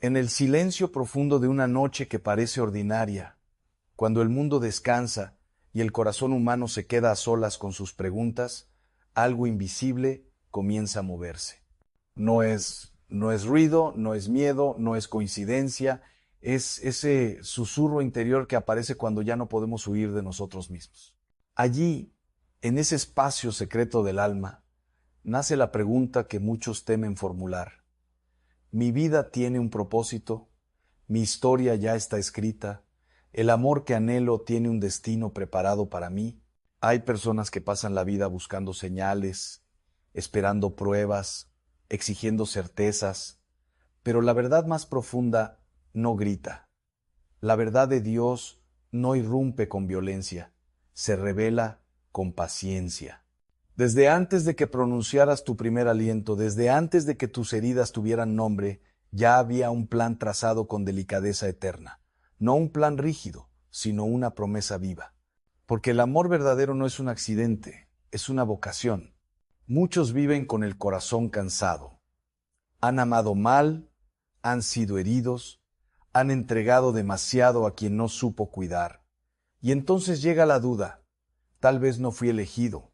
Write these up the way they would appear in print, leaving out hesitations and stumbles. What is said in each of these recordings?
En el silencio profundo de una noche que parece ordinaria, cuando el mundo descansa y el corazón humano se queda a solas con sus preguntas, algo invisible comienza a moverse. No es ruido, no es miedo, no es coincidencia, es ese susurro interior que aparece cuando ya no podemos huir de nosotros mismos. Allí, en ese espacio secreto del alma, nace la pregunta que muchos temen formular. Mi vida tiene un propósito, mi historia ya está escrita, el amor que anhelo tiene un destino preparado para mí. Hay personas que pasan la vida buscando señales, esperando pruebas, exigiendo certezas, pero la verdad más profunda no grita. La verdad de Dios no irrumpe con violencia, se revela con paciencia. Desde antes de que pronunciaras tu primer aliento, desde antes de que tus heridas tuvieran nombre, ya había un plan trazado con delicadeza eterna. No un plan rígido, sino una promesa viva. Porque el amor verdadero no es un accidente, es una vocación. Muchos viven con el corazón cansado. Han amado mal, han sido heridos, han entregado demasiado a quien no supo cuidar. Y entonces llega la duda, tal vez no fui elegido.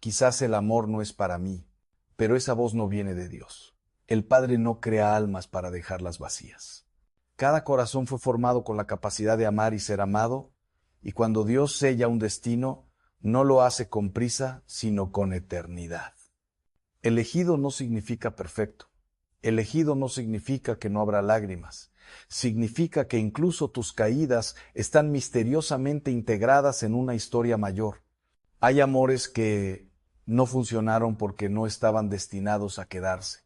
Quizás el amor no es para mí, pero esa voz no viene de Dios. El Padre no crea almas para dejarlas vacías. Cada corazón fue formado con la capacidad de amar y ser amado, y cuando Dios sella un destino, no lo hace con prisa, sino con eternidad. Elegido no significa perfecto. Elegido no significa que no habrá lágrimas. Significa que incluso tus caídas están misteriosamente integradas en una historia mayor. Hay amores que no funcionaron porque no estaban destinados a quedarse.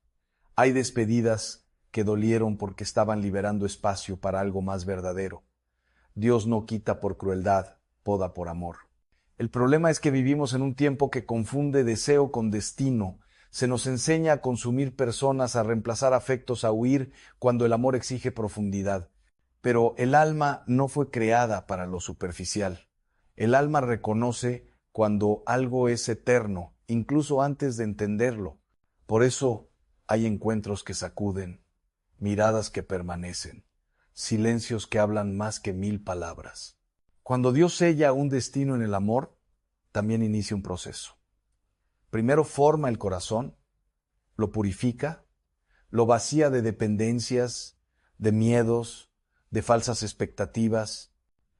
Hay despedidas que dolieron porque estaban liberando espacio para algo más verdadero. Dios no quita por crueldad, poda por amor. El problema es que vivimos en un tiempo que confunde deseo con destino. Se nos enseña a consumir personas, a reemplazar afectos, a huir cuando el amor exige profundidad. Pero el alma no fue creada para lo superficial. El alma reconoce cuando algo es eterno, incluso antes de entenderlo. Por eso hay encuentros que sacuden, miradas que permanecen, silencios que hablan más que 1000 palabras. Cuando Dios sella un destino en el amor, también inicia un proceso. Primero forma el corazón, lo purifica, lo vacía de dependencias, de miedos, de falsas expectativas.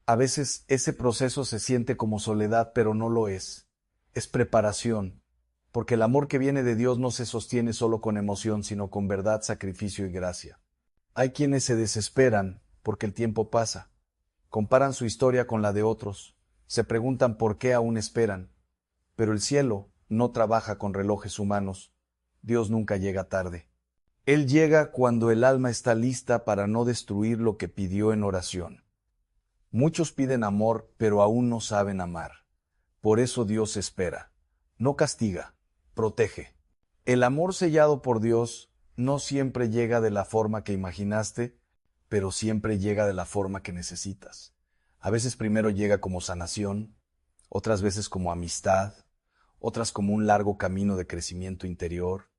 A veces ese proceso se siente como soledad, pero no lo es. Es preparación, porque el amor que viene de Dios no se sostiene solo con emoción, sino con verdad, sacrificio y gracia. Hay quienes se desesperan porque el tiempo pasa, comparan su historia con la de otros, se preguntan por qué aún esperan, pero el cielo no trabaja con relojes humanos. Dios nunca llega tarde. Él llega cuando el alma está lista para no destruir lo que pidió en oración. Muchos piden amor, pero aún no saben amar. Por eso Dios espera. No castiga, protege. El amor sellado por Dios no siempre llega de la forma que imaginaste, pero siempre llega de la forma que necesitas. A veces primero llega como sanación, otras veces como amistad, otras como un largo camino de crecimiento interior.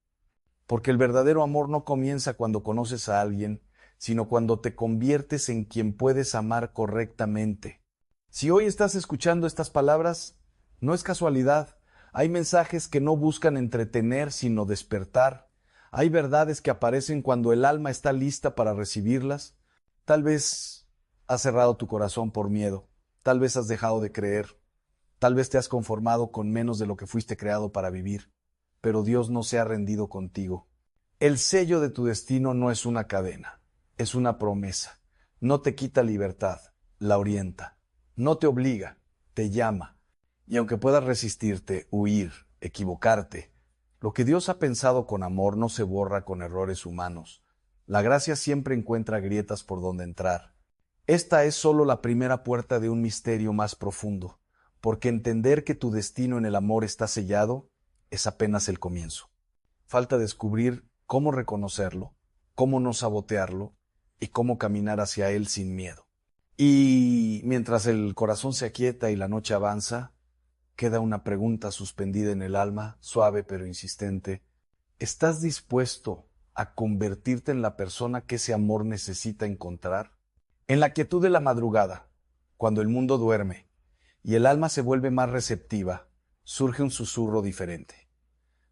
Porque el verdadero amor no comienza cuando conoces a alguien, sino cuando te conviertes en quien puedes amar correctamente. Si hoy estás escuchando estas palabras, no es casualidad. Hay mensajes que no buscan entretener, sino despertar. Hay verdades que aparecen cuando el alma está lista para recibirlas. Tal vez has cerrado tu corazón por miedo. Tal vez has dejado de creer. Tal vez te has conformado con menos de lo que fuiste creado para vivir. Pero Dios no se ha rendido contigo. El sello de tu destino no es una cadena. Es una promesa. No te quita libertad, la orienta. No te obliga, te llama. Y aunque puedas resistirte, huir, equivocarte, lo que Dios ha pensado con amor no se borra con errores humanos. La gracia siempre encuentra grietas por donde entrar. Esta es solo la primera puerta de un misterio más profundo, porque entender que tu destino en el amor está sellado es apenas el comienzo. Falta descubrir cómo reconocerlo, cómo no sabotearlo y cómo caminar hacia él sin miedo. Y mientras el corazón se aquieta y la noche avanza, queda una pregunta suspendida en el alma, suave pero insistente. ¿Estás dispuesto a convertirte en la persona que ese amor necesita encontrar? En la quietud de la madrugada, cuando el mundo duerme y el alma se vuelve más receptiva, surge un susurro diferente.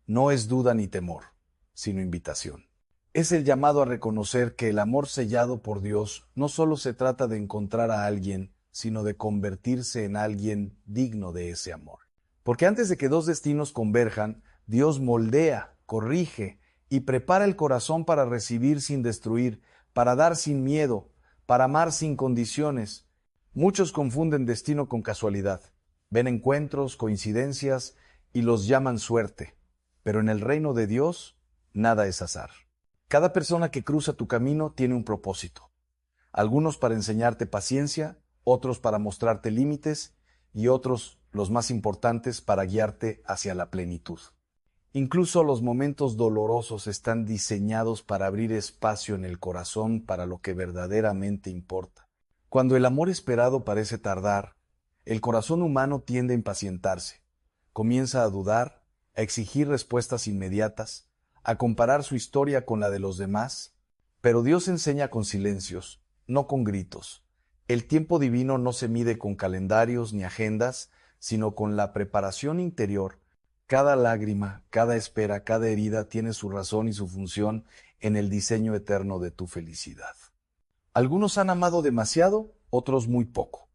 No es duda ni temor, sino invitación. Es el llamado a reconocer que el amor sellado por Dios no solo se trata de encontrar a alguien, sino de convertirse en alguien digno de ese amor. Porque antes de que dos destinos converjan, Dios moldea, corrige y prepara el corazón para recibir sin destruir, para dar sin miedo, para amar sin condiciones. Muchos confunden destino con casualidad. Ven encuentros, coincidencias y los llaman suerte. Pero en el reino de Dios, nada es azar. Cada persona que cruza tu camino tiene un propósito. Algunos para enseñarte paciencia, otros para mostrarte límites y otros, los más importantes, para guiarte hacia la plenitud. Incluso los momentos dolorosos están diseñados para abrir espacio en el corazón para lo que verdaderamente importa. Cuando el amor esperado parece tardar, el corazón humano tiende a impacientarse. Comienza a dudar, a exigir respuestas inmediatas, a comparar su historia con la de los demás. Pero Dios enseña con silencios, no con gritos. El tiempo divino no se mide con calendarios ni agendas, sino con la preparación interior. Cada lágrima, cada espera, cada herida tiene su razón y su función en el diseño eterno de tu felicidad. Algunos han amado demasiado, otros muy poco.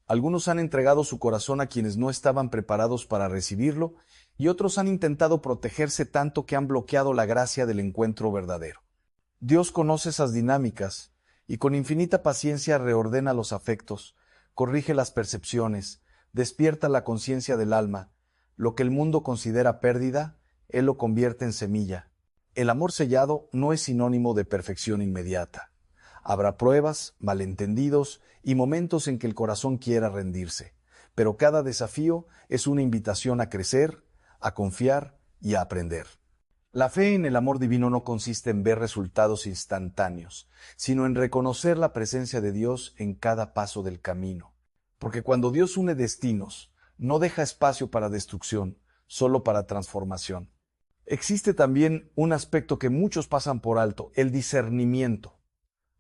Algunos han entregado su corazón a quienes no estaban preparados para recibirlo, y otros han intentado protegerse tanto que han bloqueado la gracia del encuentro verdadero. Dios conoce esas dinámicas, y con infinita paciencia reordena los afectos, corrige las percepciones, despierta la conciencia del alma. Lo que el mundo considera pérdida, Él lo convierte en semilla. El amor sellado no es sinónimo de perfección inmediata. Habrá pruebas, malentendidos y momentos en que el corazón quiera rendirse, pero cada desafío es una invitación a crecer, a confiar y a aprender. La fe en el amor divino no consiste en ver resultados instantáneos, sino en reconocer la presencia de Dios en cada paso del camino. Porque cuando Dios une destinos, no deja espacio para destrucción, solo para transformación. Existe también un aspecto que muchos pasan por alto, el discernimiento.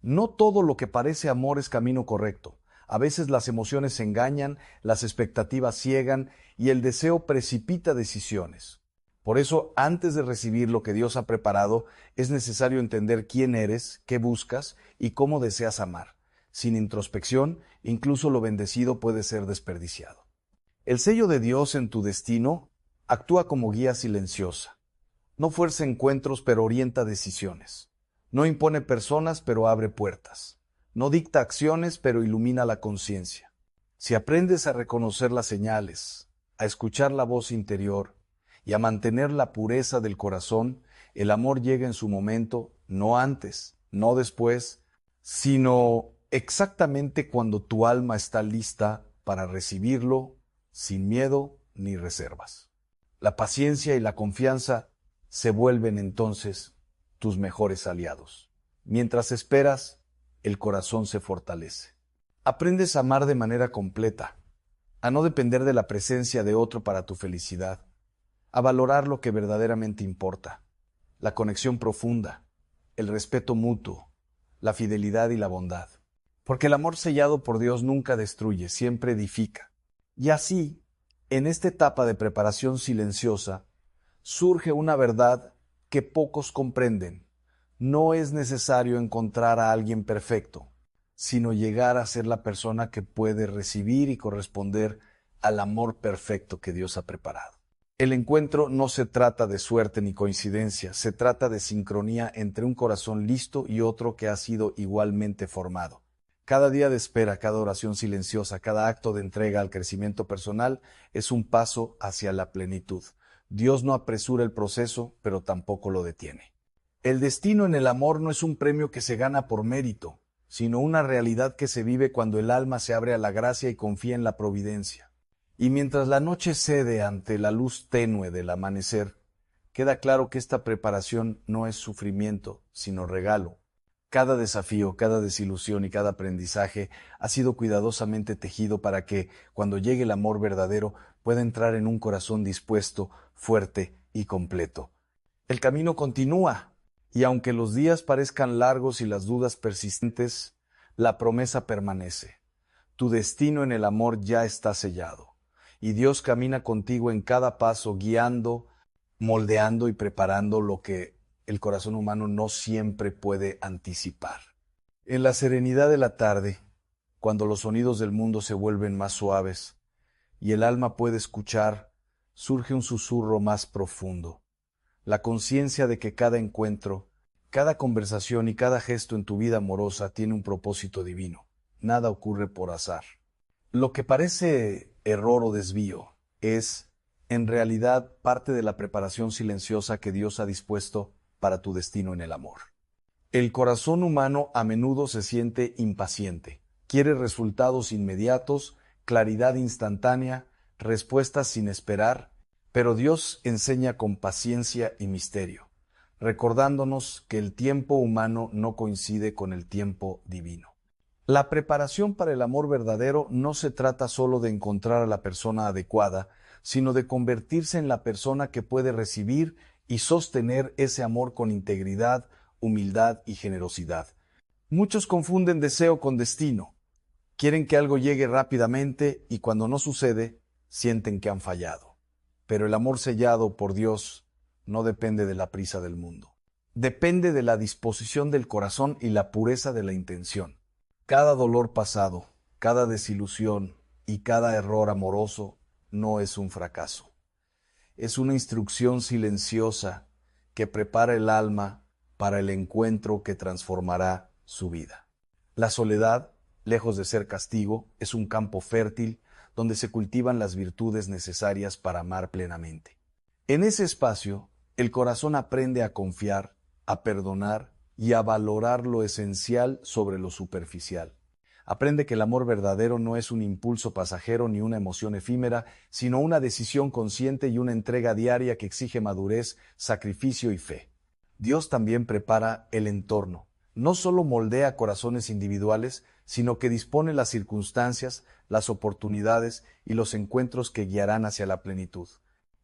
No todo lo que parece amor es camino correcto. A veces las emociones engañan, las expectativas ciegan y el deseo precipita decisiones. Por eso, antes de recibir lo que Dios ha preparado, es necesario entender quién eres, qué buscas y cómo deseas amar. Sin introspección, incluso lo bendecido puede ser desperdiciado. El sello de Dios en tu destino actúa como guía silenciosa. No fuerza encuentros, pero orienta decisiones. No impone personas, pero abre puertas. No dicta acciones, pero ilumina la conciencia. Si aprendes a reconocer las señales, a escuchar la voz interior y a mantener la pureza del corazón, el amor llega en su momento, no antes, no después, sino exactamente cuando tu alma está lista para recibirlo sin miedo ni reservas. La paciencia y la confianza se vuelven entonces tus mejores aliados. Mientras esperas, el corazón se fortalece. Aprendes a amar de manera completa, a no depender de la presencia de otro para tu felicidad, a valorar lo que verdaderamente importa, la conexión profunda, el respeto mutuo, la fidelidad y la bondad. Porque el amor sellado por Dios nunca destruye, siempre edifica. Y así, en esta etapa de preparación silenciosa, surge una verdad que pocos comprenden. No es necesario encontrar a alguien perfecto, sino llegar a ser la persona que puede recibir y corresponder al amor perfecto que Dios ha preparado. El encuentro no se trata de suerte ni coincidencia, se trata de sincronía entre un corazón listo y otro que ha sido igualmente formado. Cada día de espera, cada oración silenciosa, cada acto de entrega al crecimiento personal es un paso hacia la plenitud. Dios no apresura el proceso, pero tampoco lo detiene. El destino en el amor no es un premio que se gana por mérito, sino una realidad que se vive cuando el alma se abre a la gracia y confía en la providencia. Y mientras la noche cede ante la luz tenue del amanecer, queda claro que esta preparación no es sufrimiento, sino regalo. Cada desafío, cada desilusión y cada aprendizaje ha sido cuidadosamente tejido para que, cuando llegue el amor verdadero, pueda entrar en un corazón dispuesto, fuerte y completo. El camino continúa, Y aunque los días parezcan largos y las dudas persistentes, la promesa permanece. Tu destino en el amor ya está sellado, y Dios camina contigo en cada paso, guiando, moldeando y preparando lo que el corazón humano no siempre puede anticipar. En la serenidad de la tarde, cuando los sonidos del mundo se vuelven más suaves y el alma puede escuchar, surge un susurro más profundo. La conciencia de que cada encuentro, cada conversación y cada gesto en tu vida amorosa tiene un propósito divino. Nada ocurre por azar. Lo que parece error o desvío es, en realidad, parte de la preparación silenciosa que Dios ha dispuesto para tu destino en el amor. El corazón humano a menudo se siente impaciente, quiere resultados inmediatos, claridad instantánea, respuestas sin esperar, pero Dios enseña con paciencia y misterio, recordándonos que el tiempo humano no coincide con el tiempo divino. La preparación para el amor verdadero no se trata solo de encontrar a la persona adecuada, sino de convertirse en la persona que puede recibir y sostener ese amor con integridad, humildad y generosidad. Muchos confunden deseo con destino. Quieren que algo llegue rápidamente y cuando no sucede, sienten que han fallado. Pero el amor sellado por Dios no depende de la prisa del mundo. Depende de la disposición del corazón y la pureza de la intención. Cada dolor pasado, cada desilusión y cada error amoroso no es un fracaso. Es una instrucción silenciosa que prepara el alma para el encuentro que transformará su vida. La soledad, lejos de ser castigo, es un campo fértil donde se cultivan las virtudes necesarias para amar plenamente. En ese espacio, el corazón aprende a confiar, a perdonar y a valorar lo esencial sobre lo superficial. Aprende que el amor verdadero no es un impulso pasajero ni una emoción efímera, sino una decisión consciente y una entrega diaria que exige madurez, sacrificio y fe. Dios también prepara el entorno. No solo moldea corazones individuales, sino que dispone las circunstancias, las oportunidades y los encuentros que guiarán hacia la plenitud.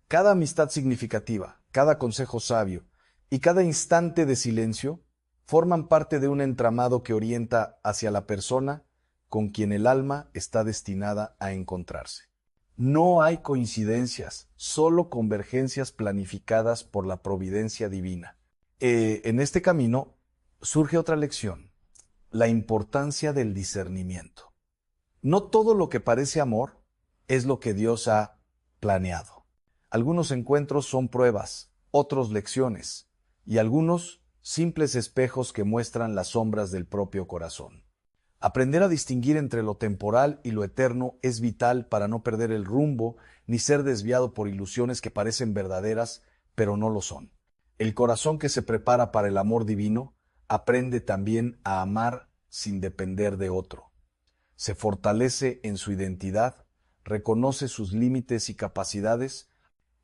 Cada amistad significativa, cada consejo sabio y cada instante de silencio forman parte de un entramado que orienta hacia la persona con quien el alma está destinada a encontrarse. No hay coincidencias, solo convergencias planificadas por la providencia divina. En este camino surge otra lección, la importancia del discernimiento. No todo lo que parece amor es lo que Dios ha planeado. Algunos encuentros son pruebas, otros lecciones, y algunos simples espejos que muestran las sombras del propio corazón. Aprender a distinguir entre lo temporal y lo eterno es vital para no perder el rumbo ni ser desviado por ilusiones que parecen verdaderas, pero no lo son. El corazón que se prepara para el amor divino aprende también a amar sin depender de otro. Se fortalece en su identidad, reconoce sus límites y capacidades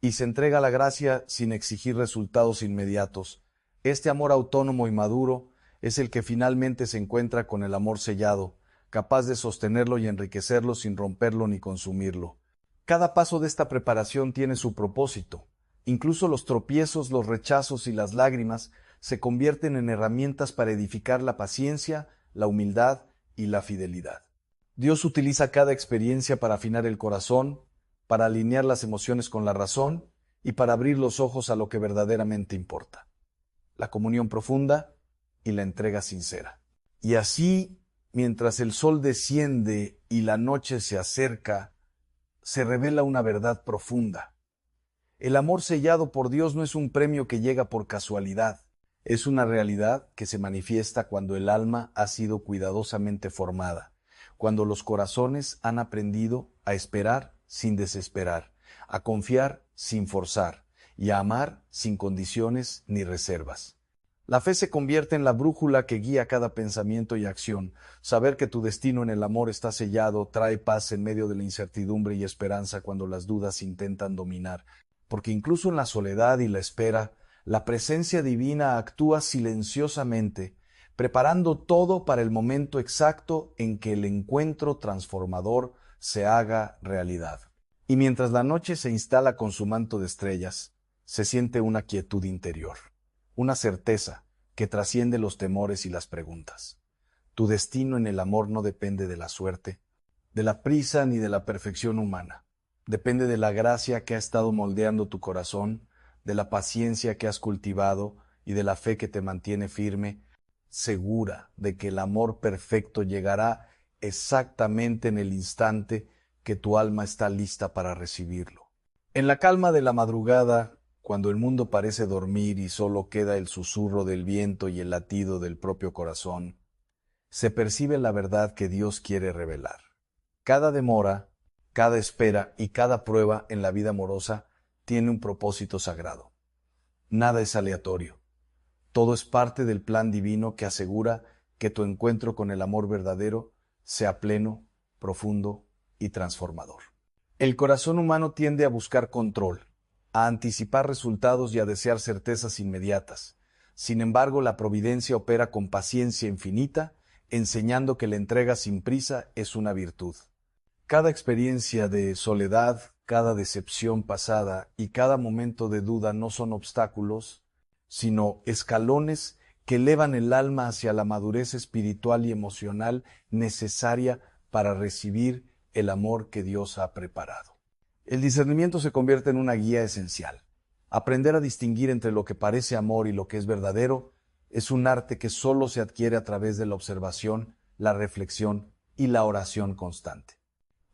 y se entrega a la gracia sin exigir resultados inmediatos. Este amor autónomo y maduro es el que finalmente se encuentra con el amor sellado, capaz de sostenerlo y enriquecerlo sin romperlo ni consumirlo. Cada paso de esta preparación tiene su propósito. Incluso los tropiezos, los rechazos y las lágrimas se convierten en herramientas para edificar la paciencia, la humildad y la fidelidad. Dios utiliza cada experiencia para afinar el corazón, para alinear las emociones con la razón y para abrir los ojos a lo que verdaderamente importa. La comunión profunda y la entrega sincera. Y así, mientras el sol desciende y la noche se acerca, se revela una verdad profunda. El amor sellado por Dios no es un premio que llega por casualidad, es una realidad que se manifiesta cuando el alma ha sido cuidadosamente formada, cuando los corazones han aprendido a esperar sin desesperar, a confiar sin forzar y a amar sin condiciones ni reservas. La fe se convierte en la brújula que guía cada pensamiento y acción. Saber que tu destino en el amor está sellado trae paz en medio de la incertidumbre y esperanza cuando las dudas intentan dominar, porque incluso en la soledad y la espera, la presencia divina actúa silenciosamente, preparando todo para el momento exacto en que el encuentro transformador se haga realidad. Y mientras la noche se instala con su manto de estrellas, se siente una quietud interior, una certeza que trasciende los temores y las preguntas. Tu destino en el amor no depende de la suerte, de la prisa ni de la perfección humana. Depende de la gracia que ha estado moldeando tu corazón, de la paciencia que has cultivado y de la fe que te mantiene firme, segura de que el amor perfecto llegará exactamente en el instante que tu alma está lista para recibirlo. En la calma de la madrugada, cuando el mundo parece dormir y solo queda el susurro del viento y el latido del propio corazón, se percibe la verdad que Dios quiere revelar. Cada demora, cada espera y cada prueba en la vida amorosa tiene un propósito sagrado. Nada es aleatorio. Todo es parte del plan divino que asegura que tu encuentro con el amor verdadero sea pleno, profundo y transformador. El corazón humano tiende a buscar control, a anticipar resultados y a desear certezas inmediatas. Sin embargo, la providencia opera con paciencia infinita, enseñando que la entrega sin prisa es una virtud. Cada experiencia de soledad, cada decepción pasada y cada momento de duda no son obstáculos, sino escalones que elevan el alma hacia la madurez espiritual y emocional necesaria para recibir el amor que Dios ha preparado. El discernimiento se convierte en una guía esencial. Aprender a distinguir entre lo que parece amor y lo que es verdadero es un arte que solo se adquiere a través de la observación, la reflexión y la oración constante.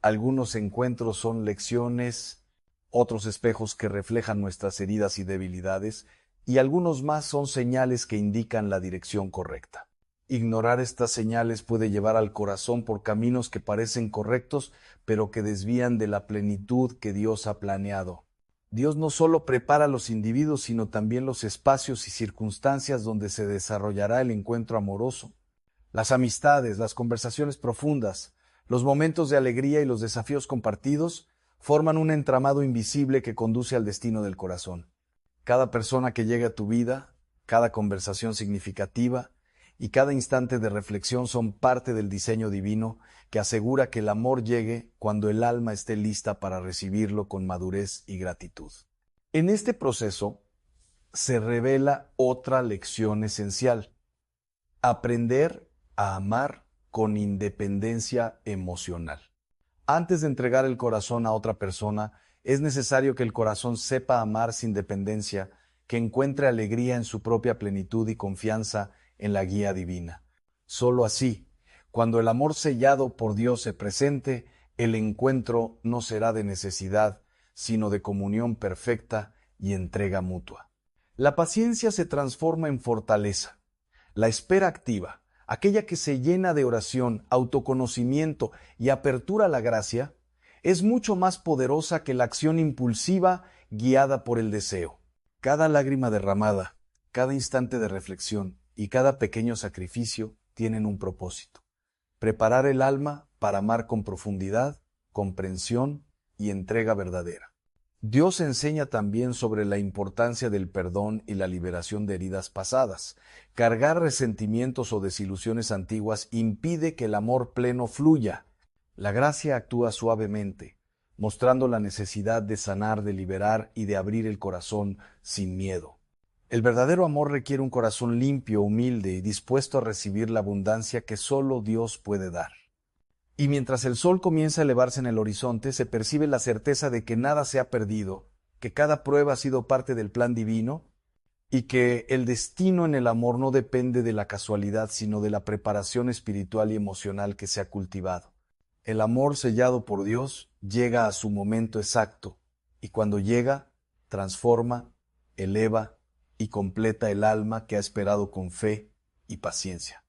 Algunos encuentros son lecciones, otros espejos que reflejan nuestras heridas y debilidades, y algunos más son señales que indican la dirección correcta. Ignorar estas señales puede llevar al corazón por caminos que parecen correctos, pero que desvían de la plenitud que Dios ha planeado. Dios no solo prepara a los individuos, sino también los espacios y circunstancias donde se desarrollará el encuentro amoroso. Las amistades, las conversaciones profundas, los momentos de alegría y los desafíos compartidos forman un entramado invisible que conduce al destino del corazón. Cada persona que llegue a tu vida, cada conversación significativa y cada instante de reflexión son parte del diseño divino que asegura que el amor llegue cuando el alma esté lista para recibirlo con madurez y gratitud. En este proceso se revela otra lección esencial: aprender a amar con independencia emocional. Antes de entregar el corazón a otra persona, es necesario que el corazón sepa amar sin dependencia, que encuentre alegría en su propia plenitud y confianza en la guía divina. Solo así, cuando el amor sellado por Dios se presente, el encuentro no será de necesidad, sino de comunión perfecta y entrega mutua. La paciencia se transforma en fortaleza. La espera activa, aquella que se llena de oración, autoconocimiento y apertura a la gracia, es mucho más poderosa que la acción impulsiva guiada por el deseo. Cada lágrima derramada, cada instante de reflexión y cada pequeño sacrificio tienen un propósito: preparar el alma para amar con profundidad, comprensión y entrega verdadera. Dios enseña también sobre la importancia del perdón y la liberación de heridas pasadas. Cargar resentimientos o desilusiones antiguas impide que el amor pleno fluya. La gracia actúa suavemente, mostrando la necesidad de sanar, de liberar y de abrir el corazón sin miedo. El verdadero amor requiere un corazón limpio, humilde y dispuesto a recibir la abundancia que solo Dios puede dar. Y mientras el sol comienza a elevarse en el horizonte, se percibe la certeza de que nada se ha perdido, que cada prueba ha sido parte del plan divino y que el destino en el amor no depende de la casualidad, sino de la preparación espiritual y emocional que se ha cultivado. El amor sellado por Dios llega a su momento exacto y cuando llega, transforma, eleva y completa el alma que ha esperado con fe y paciencia.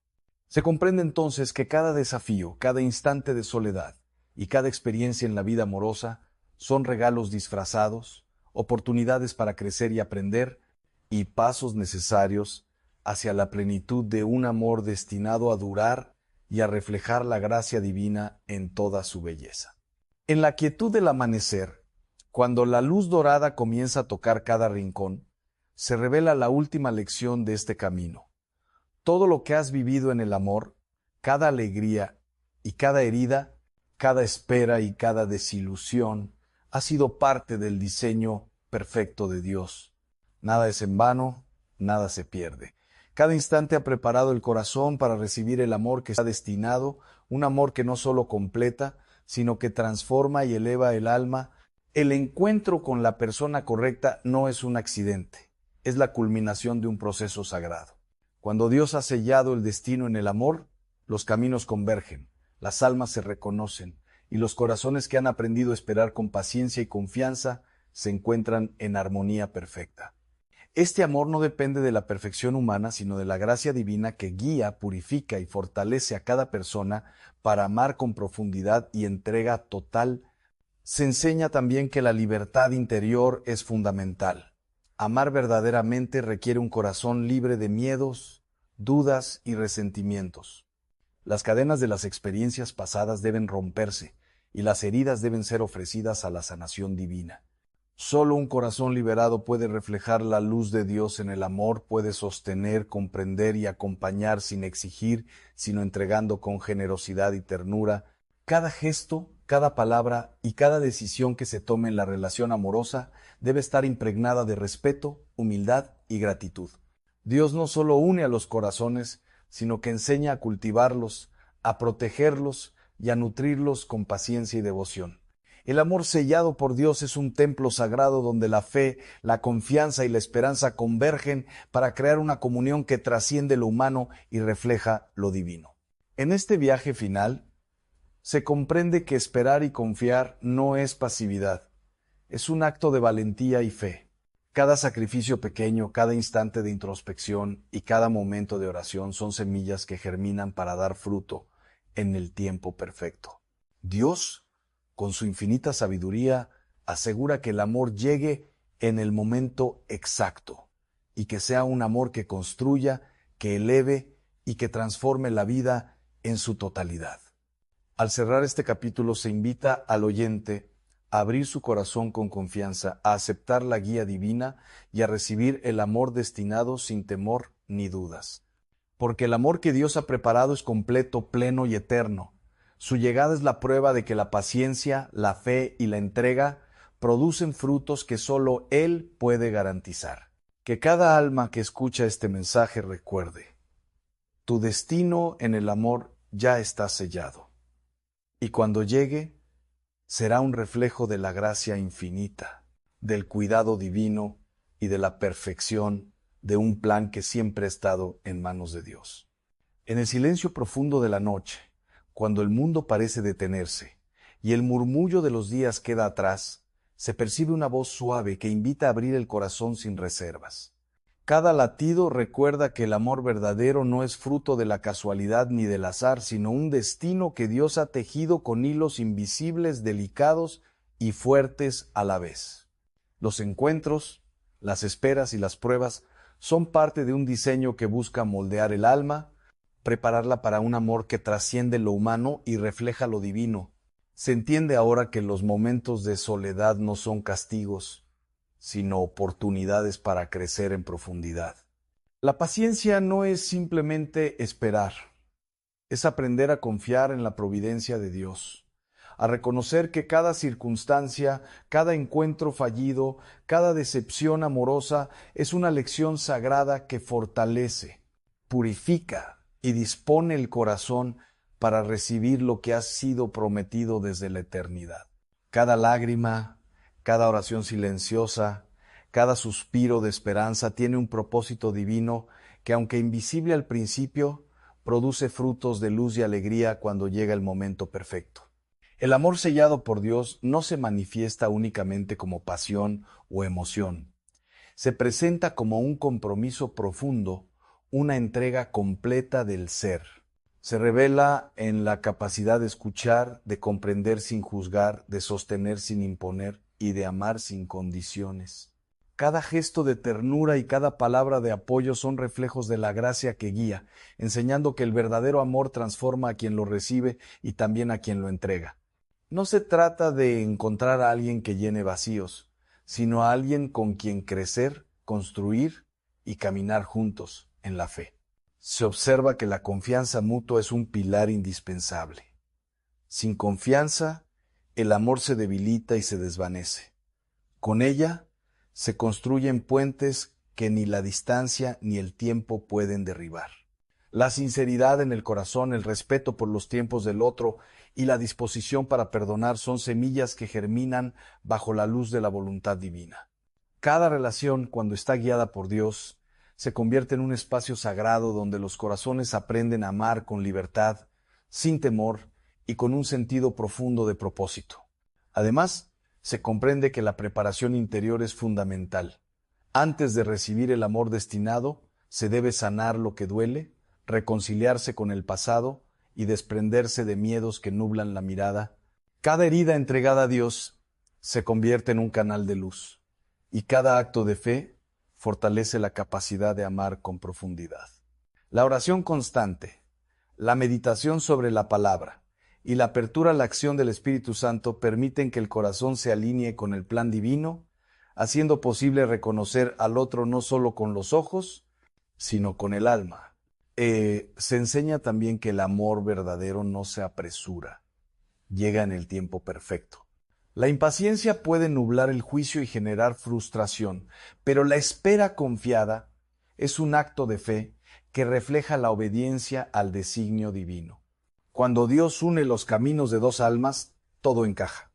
Se comprende entonces que cada desafío, cada instante de soledad y cada experiencia en la vida amorosa son regalos disfrazados, oportunidades para crecer y aprender, y pasos necesarios hacia la plenitud de un amor destinado a durar y a reflejar la gracia divina en toda su belleza. En la quietud del amanecer, cuando la luz dorada comienza a tocar cada rincón, se revela la última lección de este camino. Todo lo que has vivido en el amor, cada alegría y cada herida, cada espera y cada desilusión, ha sido parte del diseño perfecto de Dios. Nada es en vano, nada se pierde. Cada instante ha preparado el corazón para recibir el amor que está destinado, un amor que no solo completa, sino que transforma y eleva el alma. El encuentro con la persona correcta no es un accidente, es la culminación de un proceso sagrado. Cuando Dios ha sellado el destino en el amor, los caminos convergen, las almas se reconocen, y los corazones que han aprendido a esperar con paciencia y confianza se encuentran en armonía perfecta. Este amor no depende de la perfección humana, sino de la gracia divina que guía, purifica y fortalece a cada persona para amar con profundidad y entrega total. Se enseña también que la libertad interior es fundamental. Amar verdaderamente requiere un corazón libre de miedos, dudas y resentimientos. Las cadenas de las experiencias pasadas deben romperse y las heridas deben ser ofrecidas a la sanación divina. Solo un corazón liberado puede reflejar la luz de Dios en el amor, puede sostener, comprender y acompañar sin exigir, sino entregando con generosidad y ternura. Cada gesto, cada palabra y cada decisión que se tome en la relación amorosa debe estar impregnada de respeto, humildad y gratitud. Dios no solo une a los corazones, sino que enseña a cultivarlos, a protegerlos y a nutrirlos con paciencia y devoción. El amor sellado por Dios es un templo sagrado donde la fe, la confianza y la esperanza convergen para crear una comunión que trasciende lo humano y refleja lo divino. En este viaje final, se comprende que esperar y confiar no es pasividad, es un acto de valentía y fe. Cada sacrificio pequeño, cada instante de introspección y cada momento de oración son semillas que germinan para dar fruto en el tiempo perfecto. Dios, con su infinita sabiduría, asegura que el amor llegue en el momento exacto y que sea un amor que construya, que eleve y que transforme la vida en su totalidad. Al cerrar este capítulo se invita al oyente a abrir su corazón con confianza, a aceptar la guía divina y a recibir el amor destinado sin temor ni dudas. Porque el amor que Dios ha preparado es completo, pleno y eterno. Su llegada es la prueba de que la paciencia, la fe y la entrega producen frutos que solo Él puede garantizar. Que cada alma que escucha este mensaje recuerde: tu destino en el amor ya está sellado. Y cuando llegue, será un reflejo de la gracia infinita, del cuidado divino y de la perfección de un plan que siempre ha estado en manos de Dios. En el silencio profundo de la noche, cuando el mundo parece detenerse y el murmullo de los días queda atrás, se percibe una voz suave que invita a abrir el corazón sin reservas. Cada latido recuerda que el amor verdadero no es fruto de la casualidad ni del azar, sino un destino que Dios ha tejido con hilos invisibles, delicados y fuertes a la vez. Los encuentros, las esperas y las pruebas son parte de un diseño que busca moldear el alma, prepararla para un amor que trasciende lo humano y refleja lo divino. Se entiende ahora que los momentos de soledad no son castigos, sino oportunidades para crecer en profundidad. La paciencia no es simplemente esperar, es aprender a confiar en la providencia de Dios, a reconocer que cada circunstancia, cada encuentro fallido, cada decepción amorosa es una lección sagrada que fortalece, purifica y dispone el corazón para recibir lo que ha sido prometido desde la eternidad. Cada lágrima, cada oración silenciosa, cada suspiro de esperanza tiene un propósito divino que, aunque invisible al principio, produce frutos de luz y alegría cuando llega el momento perfecto. El amor sellado por Dios no se manifiesta únicamente como pasión o emoción. Se presenta como un compromiso profundo, una entrega completa del ser. Se revela en la capacidad de escuchar, de comprender sin juzgar, de sostener sin imponer y de amar sin condiciones. Cada gesto de ternura y cada palabra de apoyo son reflejos de la gracia que guía, enseñando que el verdadero amor transforma a quien lo recibe y también a quien lo entrega. No se trata de encontrar a alguien que llene vacíos, sino a alguien con quien crecer, construir y caminar juntos en la fe. Se observa que la confianza mutua es un pilar indispensable. Sin confianza, el amor se debilita y se desvanece. Con ella, se construyen puentes que ni la distancia ni el tiempo pueden derribar. La sinceridad en el corazón, el respeto por los tiempos del otro y la disposición para perdonar son semillas que germinan bajo la luz de la voluntad divina. Cada relación, cuando está guiada por Dios, se convierte en un espacio sagrado donde los corazones aprenden a amar con libertad, sin temor y con un sentido profundo de propósito. Además, se comprende que la preparación interior es fundamental. Antes de recibir el amor destinado, se debe sanar lo que duele, reconciliarse con el pasado y desprenderse de miedos que nublan la mirada. Cada herida entregada a Dios se convierte en un canal de luz, y cada acto de fe fortalece la capacidad de amar con profundidad. La oración constante, la meditación sobre la palabra y la apertura a la acción del Espíritu Santo permiten que el corazón se alinee con el plan divino, haciendo posible reconocer al otro no solo con los ojos, sino con el alma. Se enseña también que el amor verdadero no se apresura, llega en el tiempo perfecto. La impaciencia puede nublar el juicio y generar frustración, pero la espera confiada es un acto de fe que refleja la obediencia al designio divino. Cuando Dios une los caminos de dos almas, todo encaja.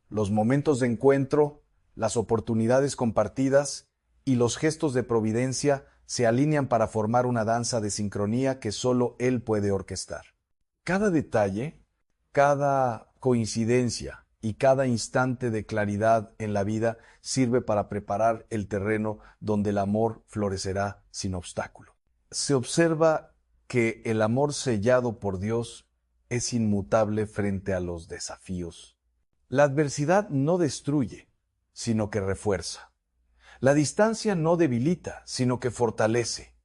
Los momentos de encuentro, las oportunidades compartidas y los gestos de providencia se alinean para formar una danza de sincronía que solo Él puede orquestar. Cada detalle, cada coincidencia y cada instante de claridad en la vida sirve para preparar el terreno donde el amor florecerá sin obstáculo. Se observa que el amor sellado por Dios es inmutable frente a los desafíos. La adversidad no destruye, sino que refuerza. La distancia no debilita, sino que fortalece.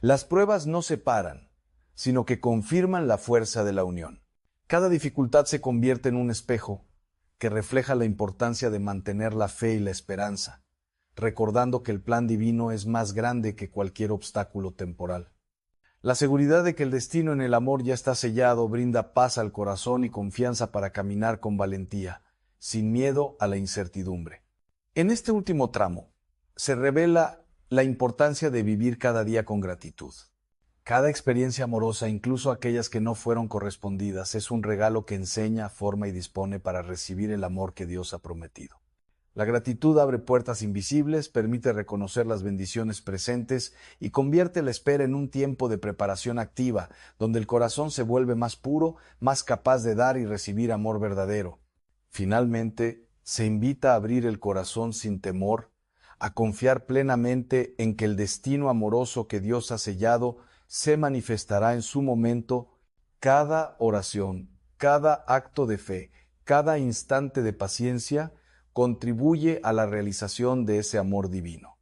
Las pruebas no separan, sino que confirman la fuerza de la unión. Cada dificultad se convierte en un espejo que refleja la importancia de mantener la fe y la esperanza, recordando que el plan divino es más grande que cualquier obstáculo temporal. La seguridad de que el destino en el amor ya está sellado brinda paz al corazón y confianza para caminar con valentía, sin miedo a la incertidumbre. En este último tramo, se revela la importancia de vivir cada día con gratitud. Cada experiencia amorosa, incluso aquellas que no fueron correspondidas, es un regalo que enseña, forma y dispone para recibir el amor que Dios ha prometido. La gratitud abre puertas invisibles, permite reconocer las bendiciones presentes y convierte la espera en un tiempo de preparación activa, donde el corazón se vuelve más puro, más capaz de dar y recibir amor verdadero. Finalmente, se invita a abrir el corazón sin temor, a confiar plenamente en que el destino amoroso que Dios ha sellado se manifestará en su momento. Cada oración, cada acto de fe, cada instante de paciencia contribuye a la realización de ese amor divino.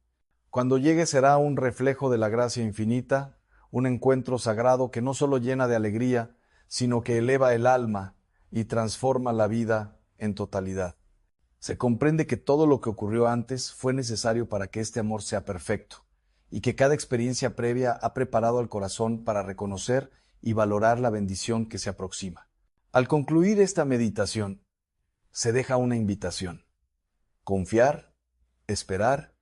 Cuando llegue será un reflejo de la gracia infinita, un encuentro sagrado que no solo llena de alegría, sino que eleva el alma y transforma la vida en totalidad. Se comprende que todo lo que ocurrió antes fue necesario para que este amor sea perfecto, y que cada experiencia previa ha preparado al corazón para reconocer y valorar la bendición que se aproxima. Al concluir esta meditación, se deja una invitación: confiar, esperar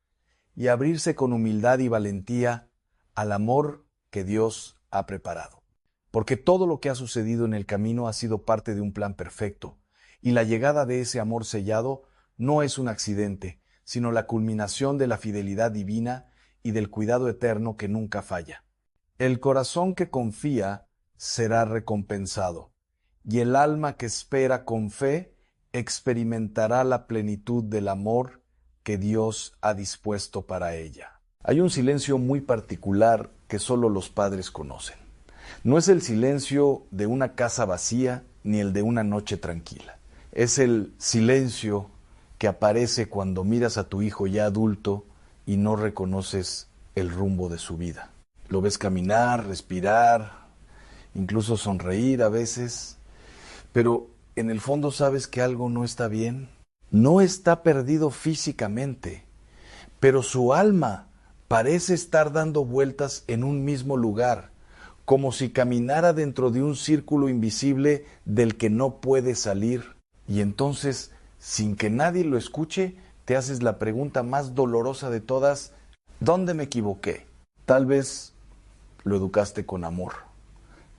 y abrirse con humildad y valentía al amor que Dios ha preparado. Porque todo lo que ha sucedido en el camino ha sido parte de un plan perfecto, y la llegada de ese amor sellado no es un accidente, sino la culminación de la fidelidad divina y del cuidado eterno que nunca falla. El corazón que confía será recompensado, y el alma que espera con fe experimentará la plenitud del amor que Dios ha dispuesto para ella. Hay un silencio muy particular que solo los padres conocen. No es el silencio de una casa vacía ni el de una noche tranquila. Es el silencio que aparece cuando miras a tu hijo ya adulto y no reconoces el rumbo de su vida. Lo ves caminar, respirar, incluso sonreír a veces, pero en el fondo sabes que algo no está bien. No está perdido físicamente, pero su alma parece estar dando vueltas en un mismo lugar, como si caminara dentro de un círculo invisible del que no puede salir. Y entonces, sin que nadie lo escuche, te haces la pregunta más dolorosa de todas: ¿Dónde me equivoqué? Tal vez lo educaste con amor.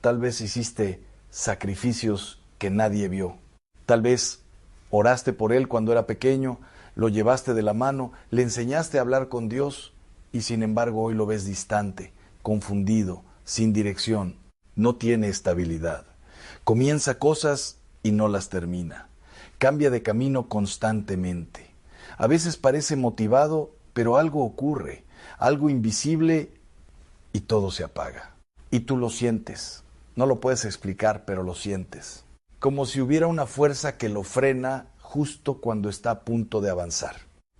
Tal vez hiciste sacrificios que nadie vio. Tal vez oraste por él cuando era pequeño, lo llevaste de la mano, le enseñaste a hablar con Dios y sin embargo hoy lo ves distante, confundido, sin dirección. No tiene estabilidad. Comienza cosas y no las termina. Cambia de camino constantemente. A veces parece motivado, pero algo ocurre, algo invisible y todo se apaga. Y tú lo sientes. No lo puedes explicar, pero lo sientes. Como si hubiera una fuerza que lo frena justo cuando está a punto de avanzar.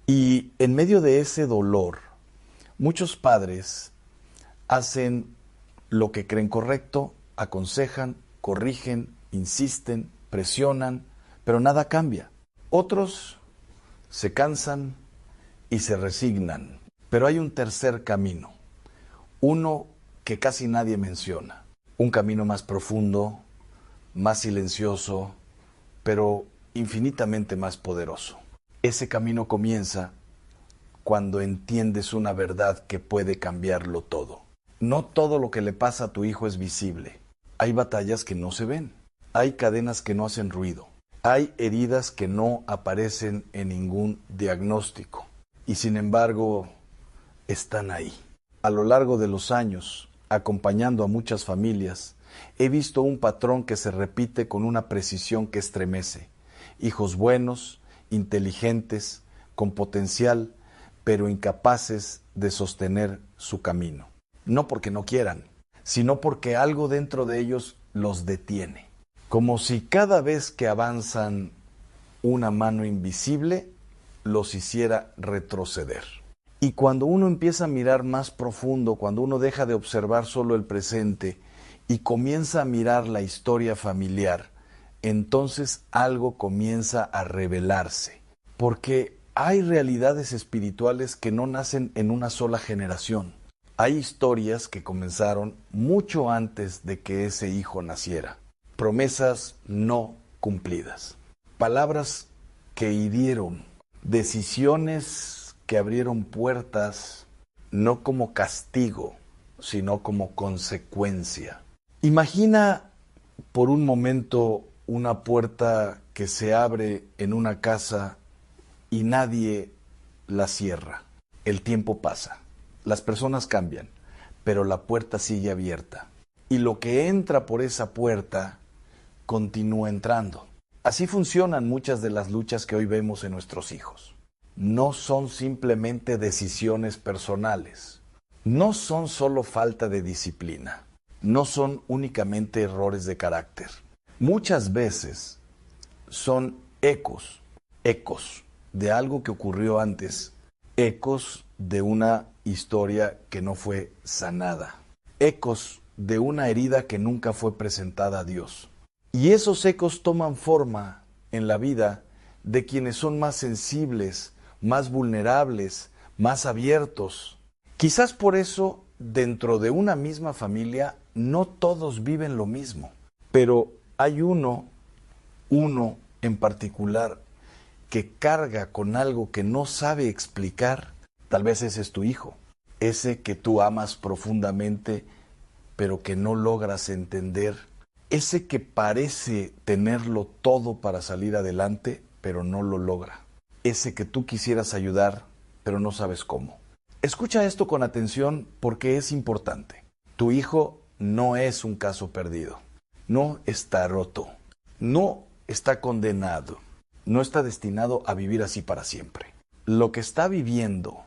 Y en medio de ese dolor, muchos padres hacen lo que creen correcto, aconsejan, corrigen, insisten, presionan, pero nada cambia. Otros se cansan y se resignan. Pero hay un tercer camino, uno que casi nadie menciona. Un camino más profundo, más silencioso, pero infinitamente más poderoso. Ese camino comienza cuando entiendes una verdad que puede cambiarlo todo. No todo lo que le pasa a tu hijo es visible. Hay batallas que no se ven. Hay cadenas que no hacen ruido. Hay heridas que no aparecen en ningún diagnóstico. Y sin embargo, están ahí. A lo largo de los años, acompañando a muchas familias, he visto un patrón que se repite con una precisión que estremece. Hijos buenos, inteligentes, con potencial, pero incapaces de sostener su camino. No porque no quieran, sino porque algo dentro de ellos los detiene. Como si cada vez que avanzan una mano invisible los hiciera retroceder. Y cuando uno empieza a mirar más profundo, cuando uno deja de observar solo el presente y comienza a mirar la historia familiar, entonces algo comienza a revelarse. Porque hay realidades espirituales que no nacen en una sola generación. Hay historias que comenzaron mucho antes de que ese hijo naciera. Promesas no cumplidas. Palabras que hirieron. Decisiones que abrieron puertas no como castigo, sino como consecuencia. Imagina por un momento una puerta que se abre en una casa y nadie la cierra. El tiempo pasa, las personas cambian, pero la puerta sigue abierta. Y lo que entra por esa puerta continúa entrando. Así funcionan muchas de las luchas que hoy vemos en nuestros hijos. No son simplemente decisiones personales. No son solo falta de disciplina. No son únicamente errores de carácter. Muchas veces son ecos de algo que ocurrió antes, ecos de una historia que no fue sanada, ecos de una herida que nunca fue presentada a Dios. Y esos ecos toman forma en la vida de quienes son más sensibles, más vulnerables, más abiertos. Quizás por eso, dentro de una misma familia, no todos viven lo mismo, pero hay uno en particular, que carga con algo que no sabe explicar. Tal vez ese es tu hijo, ese que tú amas profundamente, pero que no logras entender, ese que parece tenerlo todo para salir adelante, pero no lo logra, ese que tú quisieras ayudar, pero no sabes cómo. Escucha esto con atención porque es importante. Tu hijo no es un caso perdido, no está roto, no está condenado, no está destinado a vivir así para siempre. Lo que está viviendo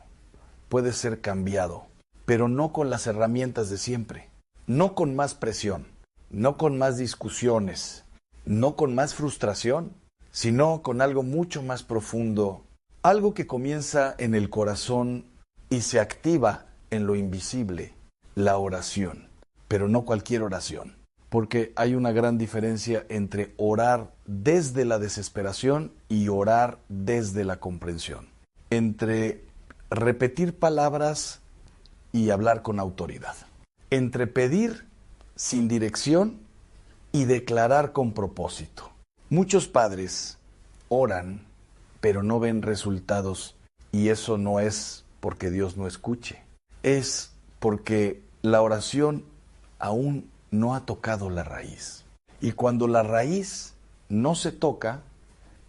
puede ser cambiado, pero no con las herramientas de siempre, no con más presión, no con más discusiones, no con más frustración, sino con algo mucho más profundo, algo que comienza en el corazón y se activa en lo invisible, la oración, pero no cualquier oración, porque hay una gran diferencia entre orar desde la desesperación y orar desde la comprensión, entre repetir palabras y hablar con autoridad, entre pedir sin dirección y declarar con propósito. Muchos padres oran, pero no ven resultados, y eso no es porque Dios no escuche, es porque la oración aún no ha tocado la raíz. Y cuando la raíz no se toca,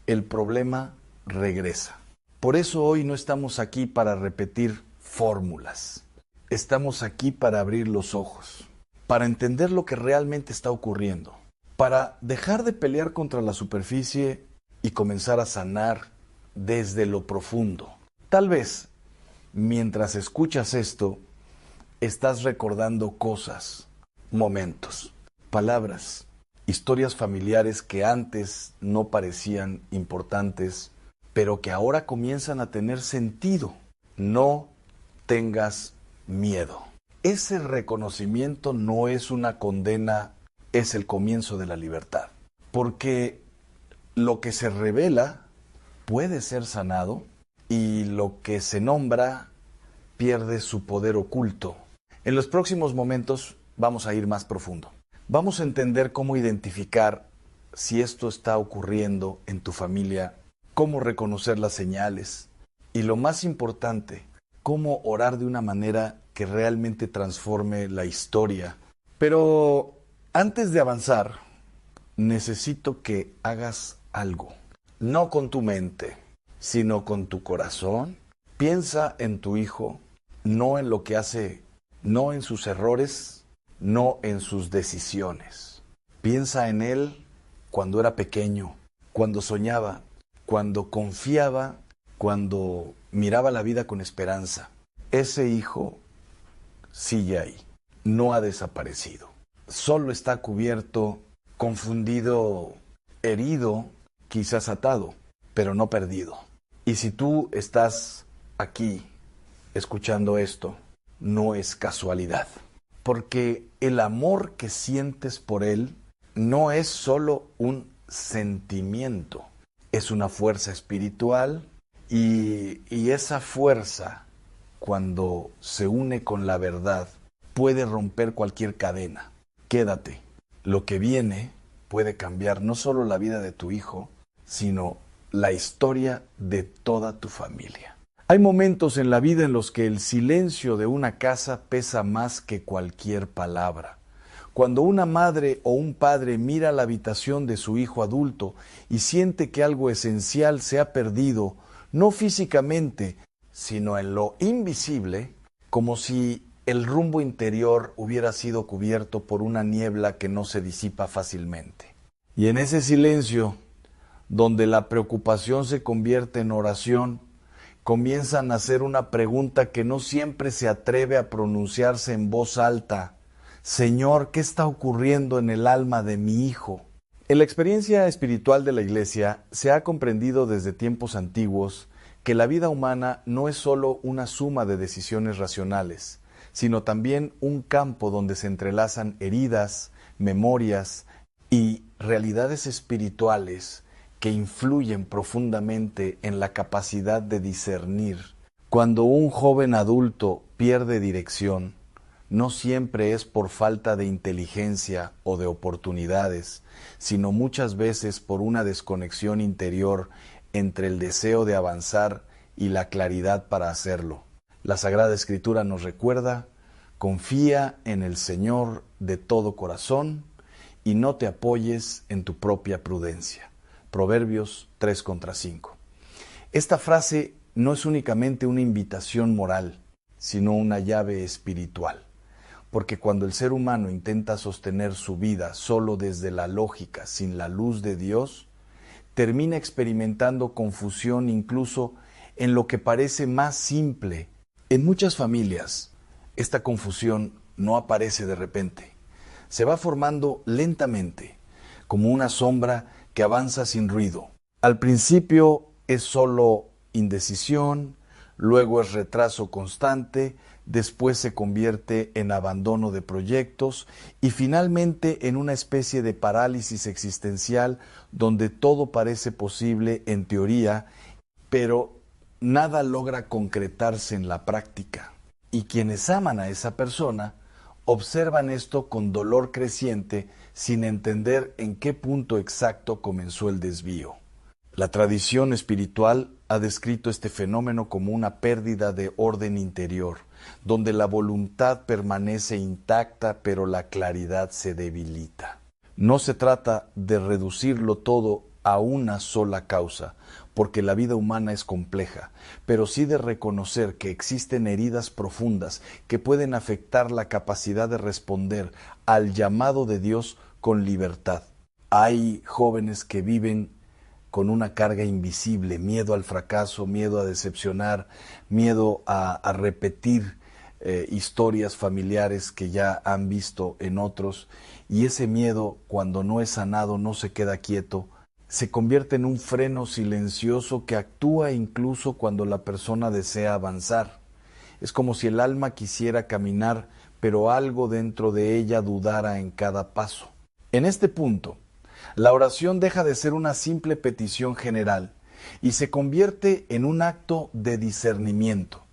el problema regresa. Por eso hoy no estamos aquí para repetir fórmulas. Estamos aquí para abrir los ojos, para entender lo que realmente está ocurriendo, para dejar de pelear contra la superficie y comenzar a sanar desde lo profundo. Tal vez, mientras escuchas esto, estás recordando cosas, momentos, palabras, historias familiares que antes no parecían importantes, pero que ahora comienzan a tener sentido. No tengas miedo. Ese reconocimiento no es una condena, es el comienzo de la libertad. Porque lo que se revela puede ser sanado y lo que se nombra pierde su poder oculto. En los próximos momentos vamos a ir más profundo. Vamos a entender cómo identificar si esto está ocurriendo en tu familia, cómo reconocer las señales y, lo más importante, cómo orar de una manera que realmente transforme la historia. Pero antes de avanzar, necesito que hagas algo. No con tu mente, sino con tu corazón. Piensa en tu hijo, no en lo que hace, no en sus errores, no en sus decisiones. Piensa en él cuando era pequeño, cuando soñaba, cuando confiaba, cuando miraba la vida con esperanza. Ese hijo sigue ahí, no ha desaparecido. Solo está cubierto, confundido, herido, quizás atado, pero no perdido. Y si tú estás aquí escuchando esto, no es casualidad. Porque el amor que sientes por él no es solo un sentimiento, es una fuerza espiritual y esa fuerza, cuando se une con la verdad, puede romper cualquier cadena. Quédate. Lo que viene puede cambiar no solo la vida de tu hijo, sino la historia de toda tu familia. Hay momentos en la vida en los que el silencio de una casa pesa más que cualquier palabra. Cuando una madre o un padre mira la habitación de su hijo adulto y siente que algo esencial se ha perdido, no físicamente, sino en lo invisible, como si el rumbo interior hubiera sido cubierto por una niebla que no se disipa fácilmente. Y en ese silencio, donde la preocupación se convierte en oración, comienzan a hacer una pregunta que no siempre se atreve a pronunciarse en voz alta. Señor, ¿qué está ocurriendo en el alma de mi hijo? En la experiencia espiritual de la Iglesia se ha comprendido desde tiempos antiguos que la vida humana no es solo una suma de decisiones racionales, sino también un campo donde se entrelazan heridas, memorias y realidades espirituales que influyen profundamente en la capacidad de discernir. Cuando un joven adulto pierde dirección, no siempre es por falta de inteligencia o de oportunidades, sino muchas veces por una desconexión interior entre el deseo de avanzar y la claridad para hacerlo. La Sagrada Escritura nos recuerda: confía en el Señor de todo corazón y no te apoyes en tu propia prudencia. Proverbios 3:5. Esta frase no es únicamente una invitación moral, sino una llave espiritual. Porque cuando el ser humano intenta sostener su vida solo desde la lógica, sin la luz de Dios, termina experimentando confusión incluso en lo que parece más simple. En muchas familias, esta confusión no aparece de repente. Se va formando lentamente, como una sombra que avanza sin ruido. Al principio es solo indecisión, luego es retraso constante, después se convierte en abandono de proyectos y finalmente en una especie de parálisis existencial donde todo parece posible en teoría, pero nada logra concretarse en la práctica. Y quienes aman a esa persona observan esto con dolor creciente sin entender en qué punto exacto comenzó el desvío. La tradición espiritual ha descrito este fenómeno como una pérdida de orden interior, donde la voluntad permanece intacta pero la claridad se debilita. No se trata de reducirlo todo a una sola causa, porque la vida humana es compleja, pero sí de reconocer que existen heridas profundas que pueden afectar la capacidad de responder al llamado de Dios con libertad. Hay jóvenes que viven con una carga invisible, miedo al fracaso, miedo a decepcionar, miedo a repetir historias familiares que ya han visto en otros, y ese miedo, cuando no es sanado, no se queda quieto, se convierte en un freno silencioso que actúa incluso cuando la persona desea avanzar. Es como si el alma quisiera caminar, pero algo dentro de ella dudara en cada paso. En este punto, la oración deja de ser una simple petición general y se convierte en un acto de discernimiento.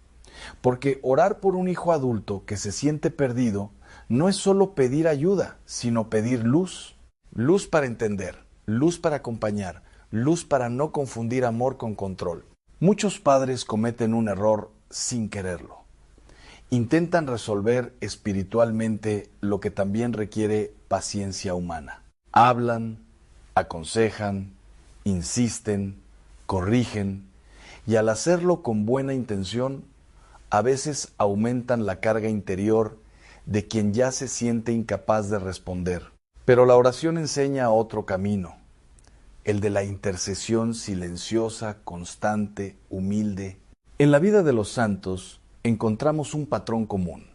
Porque orar por un hijo adulto que se siente perdido no es solo pedir ayuda, sino pedir luz. Luz para entender, luz para acompañar, luz para no confundir amor con control. Muchos padres cometen un error sin quererlo. Intentan resolver espiritualmente lo que también requiere paciencia humana. Hablan, aconsejan, insisten, corrigen, y al hacerlo con buena intención, a veces aumentan la carga interior de quien ya se siente incapaz de responder. Pero la oración enseña otro camino, el de la intercesión silenciosa, constante, humilde. En la vida de los santos encontramos un patrón común: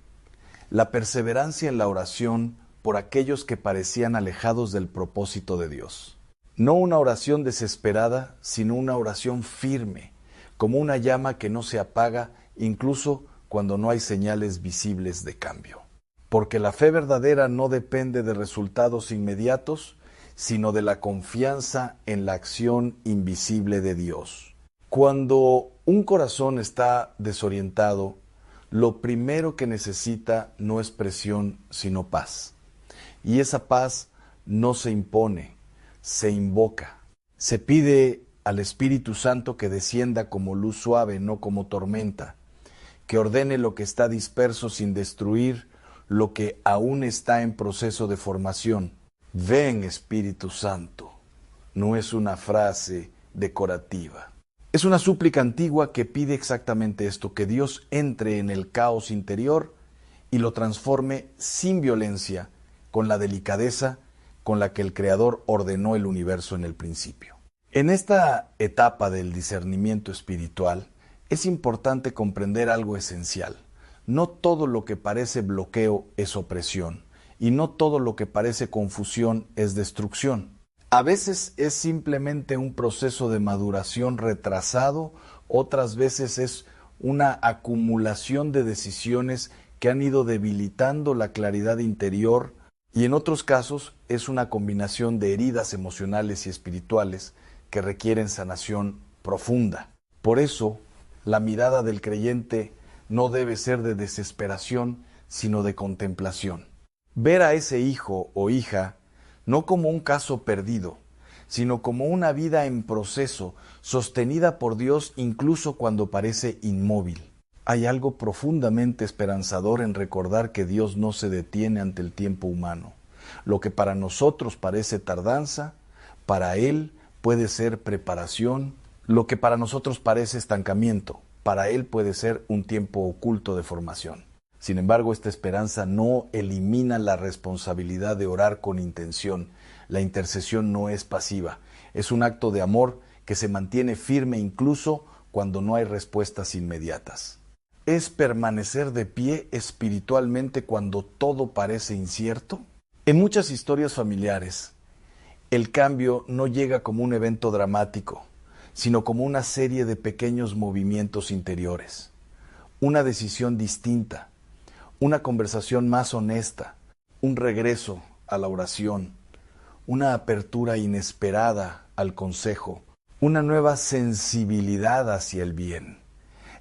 la perseverancia en la oración por aquellos que parecían alejados del propósito de Dios. No una oración desesperada, sino una oración firme, como una llama que no se apaga incluso cuando no hay señales visibles de cambio. Porque la fe verdadera no depende de resultados inmediatos, sino de la confianza en la acción invisible de Dios. Cuando un corazón está desorientado, lo primero que necesita no es presión, sino paz. Y esa paz no se impone, se invoca. Se pide al Espíritu Santo que descienda como luz suave, no como tormenta, que ordene lo que está disperso sin destruir lo que aún está en proceso de formación. Ven, Espíritu Santo. No es una frase decorativa. Es una súplica antigua que pide exactamente esto: que Dios entre en el caos interior y lo transforme sin violencia, con la delicadeza con la que el Creador ordenó el universo en el principio. En esta etapa del discernimiento espiritual es importante comprender algo esencial. No todo lo que parece bloqueo es opresión, y no todo lo que parece confusión es destrucción. A veces es simplemente un proceso de maduración retrasado, otras veces es una acumulación de decisiones que han ido debilitando la claridad interior, y en otros casos es una combinación de heridas emocionales y espirituales que requieren sanación profunda. Por eso, la mirada del creyente no debe ser de desesperación, sino de contemplación. Ver a ese hijo o hija no como un caso perdido, sino como una vida en proceso, sostenida por Dios incluso cuando parece inmóvil. Hay algo profundamente esperanzador en recordar que Dios no se detiene ante el tiempo humano. Lo que para nosotros parece tardanza, para Él puede ser preparación. Lo que para nosotros parece estancamiento, para Él puede ser un tiempo oculto de formación. Sin embargo, esta esperanza no elimina la responsabilidad de orar con intención. La intercesión no es pasiva, es un acto de amor que se mantiene firme incluso cuando no hay respuestas inmediatas. ¿Es permanecer de pie espiritualmente cuando todo parece incierto? En muchas historias familiares, el cambio no llega como un evento dramático, sino como una serie de pequeños movimientos interiores. Una decisión distinta, una conversación más honesta, un regreso a la oración, una apertura inesperada al consejo, una nueva sensibilidad hacia el bien.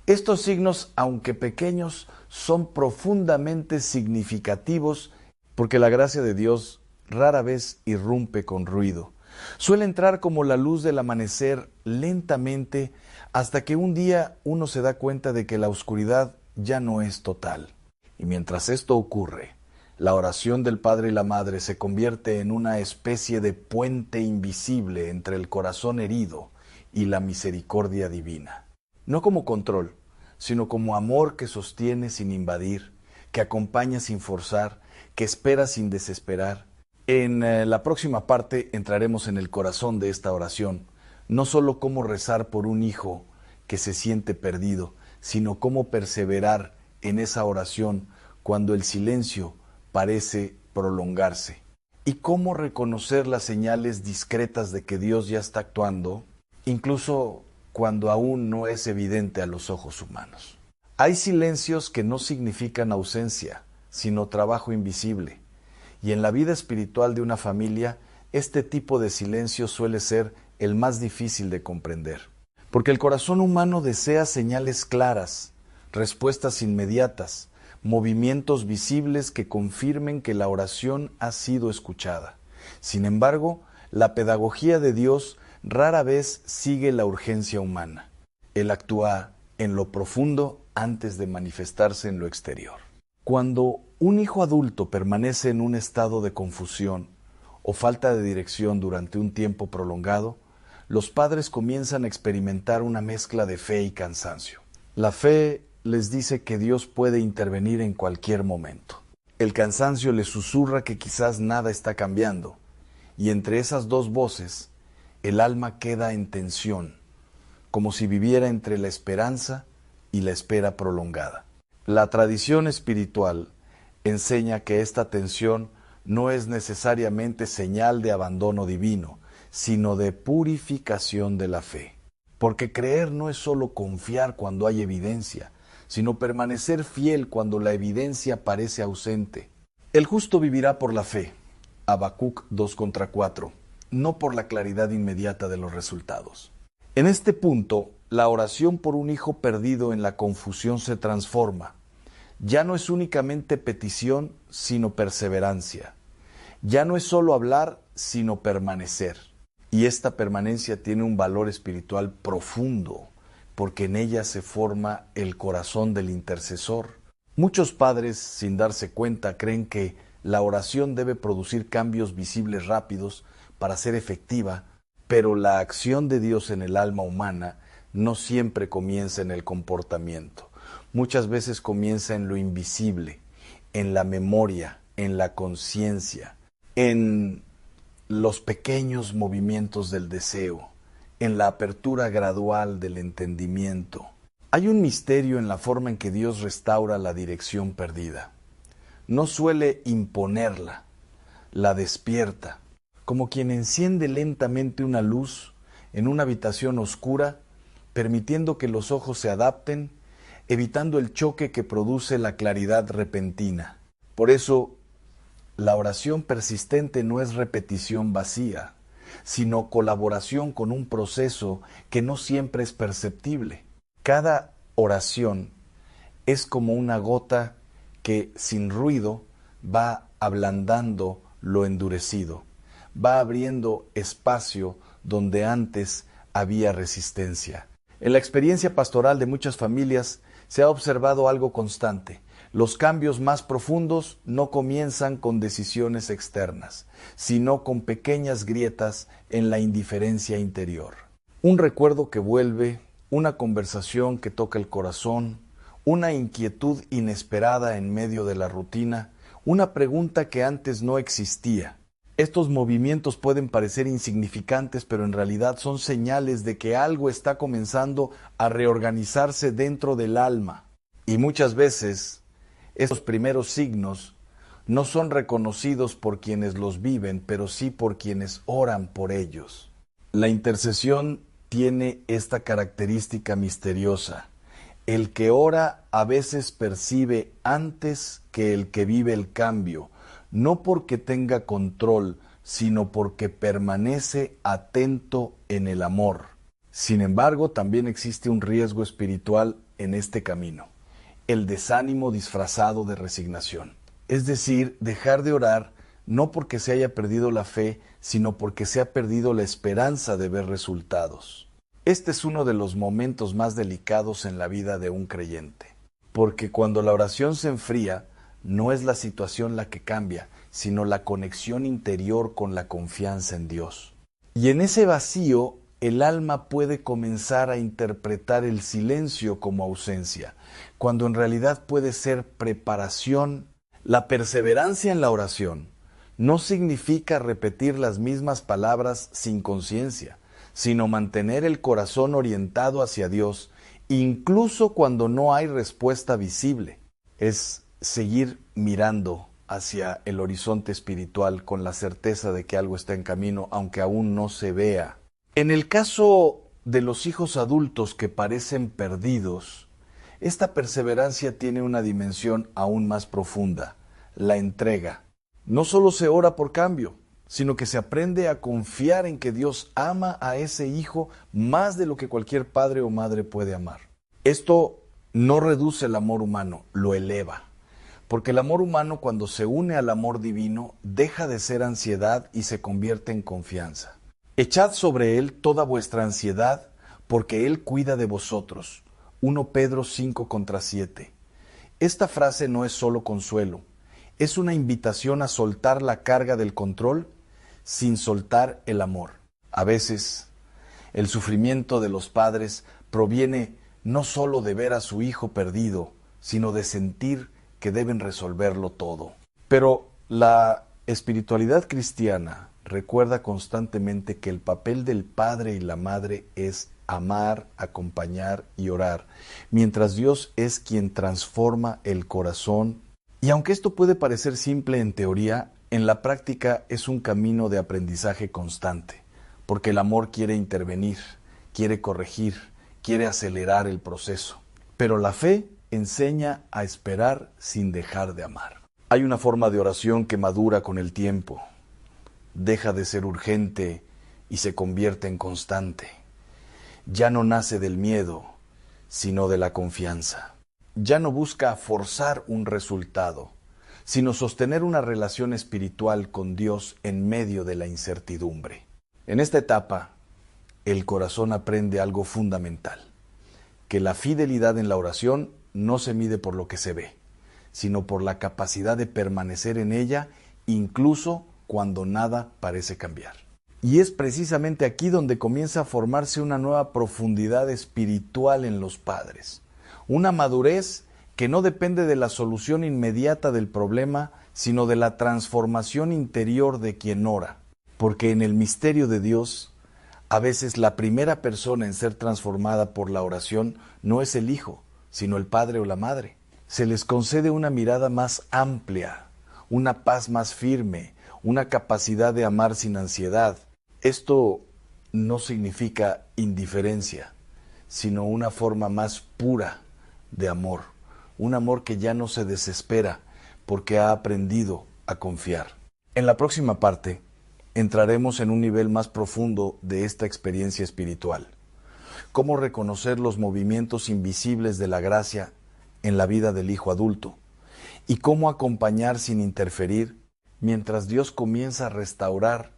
Estos signos, aunque pequeños, son profundamente significativos porque la gracia de Dios rara vez irrumpe con ruido. Suele entrar como la luz del amanecer lentamente hasta que un día uno se da cuenta de que la oscuridad ya no es total. Y mientras esto ocurre, la oración del padre y la madre se convierte en una especie de puente invisible entre el corazón herido y la misericordia divina. No como control, sino como amor que sostiene sin invadir, que acompaña sin forzar, que espera sin desesperar. En la próxima parte entraremos en el corazón de esta oración, no solo cómo rezar por un hijo que se siente perdido, sino cómo perseverar en esa oración cuando el silencio parece prolongarse, y cómo reconocer las señales discretas de que Dios ya está actuando, incluso cuando aún no es evidente a los ojos humanos. Hay silencios que no significan ausencia, sino trabajo invisible, y en la vida espiritual de una familia, este tipo de silencio suele ser el más difícil de comprender, porque el corazón humano desea señales claras, respuestas inmediatas, movimientos visibles que confirmen que la oración ha sido escuchada. Sin embargo, la pedagogía de Dios rara vez sigue la urgencia humana. Él actúa en lo profundo antes de manifestarse en lo exterior. Cuando un hijo adulto permanece en un estado de confusión o falta de dirección durante un tiempo prolongado, los padres comienzan a experimentar una mezcla de fe y cansancio. La fe les dice que Dios puede intervenir en cualquier momento. El cansancio les susurra que quizás nada está cambiando, y entre esas dos voces, el alma queda en tensión, como si viviera entre la esperanza y la espera prolongada. La tradición espiritual enseña que esta tensión no es necesariamente señal de abandono divino, sino de purificación de la fe. Porque creer no es solo confiar cuando hay evidencia, sino permanecer fiel cuando la evidencia parece ausente. El justo vivirá por la fe, Habacuc 2:4, no por la claridad inmediata de los resultados. En este punto, la oración por un hijo perdido en la confusión se transforma. Ya no es únicamente petición, sino perseverancia. Ya no es solo hablar, sino permanecer. Y esta permanencia tiene un valor espiritual profundo, porque en ella se forma el corazón del intercesor. Muchos padres, sin darse cuenta, creen que la oración debe producir cambios visibles rápidos para ser efectiva, pero la acción de Dios en el alma humana no siempre comienza en el comportamiento. Muchas veces comienza en lo invisible, en la memoria, en la conciencia, en los pequeños movimientos del deseo, en la apertura gradual del entendimiento. Hay un misterio en la forma en que Dios restaura la dirección perdida. No suele imponerla, la despierta, como quien enciende lentamente una luz en una habitación oscura, permitiendo que los ojos se adapten, evitando el choque que produce la claridad repentina. Por eso, la oración persistente no es repetición vacía, sino colaboración con un proceso que no siempre es perceptible. Cada oración es como una gota que, sin ruido, va ablandando lo endurecido, va abriendo espacio donde antes había resistencia. En la experiencia pastoral de muchas familias se ha observado algo constante. Los cambios más profundos no comienzan con decisiones externas, sino con pequeñas grietas en la indiferencia interior. Un recuerdo que vuelve, una conversación que toca el corazón, una inquietud inesperada en medio de la rutina, una pregunta que antes no existía. Estos movimientos pueden parecer insignificantes, pero en realidad son señales de que algo está comenzando a reorganizarse dentro del alma. Y muchas veces, estos primeros signos no son reconocidos por quienes los viven, pero sí por quienes oran por ellos. La intercesión tiene esta característica misteriosa. El que ora a veces percibe antes que el que vive el cambio, no porque tenga control, sino porque permanece atento en el amor. Sin embargo, también existe un riesgo espiritual en este camino: el desánimo disfrazado de resignación. Es decir, dejar de orar no porque se haya perdido la fe, sino porque se ha perdido la esperanza de ver resultados. Este es uno de los momentos más delicados en la vida de un creyente. porque cuando la oración se enfría, no es la situación la que cambia, sino la conexión interior con la confianza en Dios. Y en ese vacío, el alma puede comenzar a interpretar el silencio como ausencia, cuando en realidad puede ser preparación. La perseverancia en la oración no significa repetir las mismas palabras sin conciencia, sino mantener el corazón orientado hacia Dios, incluso cuando no hay respuesta visible. Es seguir mirando hacia el horizonte espiritual con la certeza de que algo está en camino, aunque aún no se vea. En el caso de los hijos adultos que parecen perdidos, esta perseverancia tiene una dimensión aún más profunda, la entrega. No solo se ora por cambio, sino que se aprende a confiar en que Dios ama a ese hijo más de lo que cualquier padre o madre puede amar. Esto no reduce el amor humano, lo eleva. Porque el amor humano, cuando se une al amor divino, deja de ser ansiedad y se convierte en confianza. Echad sobre él toda vuestra ansiedad, porque él cuida de vosotros. 1 Pedro 5:7. Esta frase no es solo consuelo, es una invitación a soltar la carga del control sin soltar el amor. A veces, el sufrimiento de los padres proviene no solo de ver a su hijo perdido, sino de sentir que deben resolverlo todo. Pero la espiritualidad cristiana recuerda constantemente que el papel del padre y la madre es amar, acompañar y orar, mientras Dios es quien transforma el corazón. Y aunque esto puede parecer simple en teoría, en la práctica es un camino de aprendizaje constante, porque el amor quiere intervenir, quiere corregir, quiere acelerar el proceso. Pero la fe enseña a esperar sin dejar de amar. Hay una forma de oración que madura con el tiempo, deja de ser urgente y se convierte en constante. Ya no nace del miedo, sino de la confianza. Ya no busca forzar un resultado, sino sostener una relación espiritual con Dios en medio de la incertidumbre. En esta etapa, el corazón aprende algo fundamental, que la fidelidad en la oración no se mide por lo que se ve, sino por la capacidad de permanecer en ella incluso cuando nada parece cambiar. Y es precisamente aquí donde comienza a formarse una nueva profundidad espiritual en los padres, una madurez que no depende de la solución inmediata del problema, sino de la transformación interior de quien ora, porque en el misterio de Dios, a veces la primera persona en ser transformada por la oración no es el hijo, sino el padre o la madre. Se les concede una mirada más amplia, una paz más firme, una capacidad de amar sin ansiedad. Esto no significa indiferencia, sino una forma más pura de amor, un amor que ya no se desespera porque ha aprendido a confiar. En la próxima parte entraremos en un nivel más profundo de esta experiencia espiritual. Cómo reconocer los movimientos invisibles de la gracia en la vida del hijo adulto y cómo acompañar sin interferir mientras Dios comienza a restaurar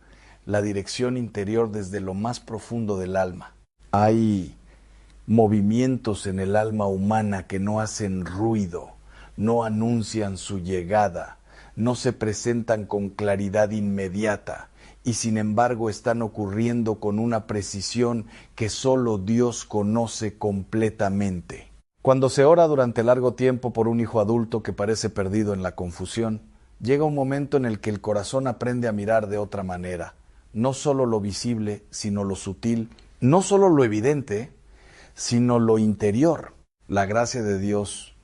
la dirección interior desde lo más profundo del alma. Hay movimientos en el alma humana que no hacen ruido, no anuncian su llegada, no se presentan con claridad inmediata y sin embargo están ocurriendo con una precisión que solo Dios conoce completamente. Cuando se ora durante largo tiempo por un hijo adulto que parece perdido en la confusión, llega un momento en el que el corazón aprende a mirar de otra manera, no solo lo visible, sino lo sutil, no solo lo evidente, sino lo interior. La gracia de Dios,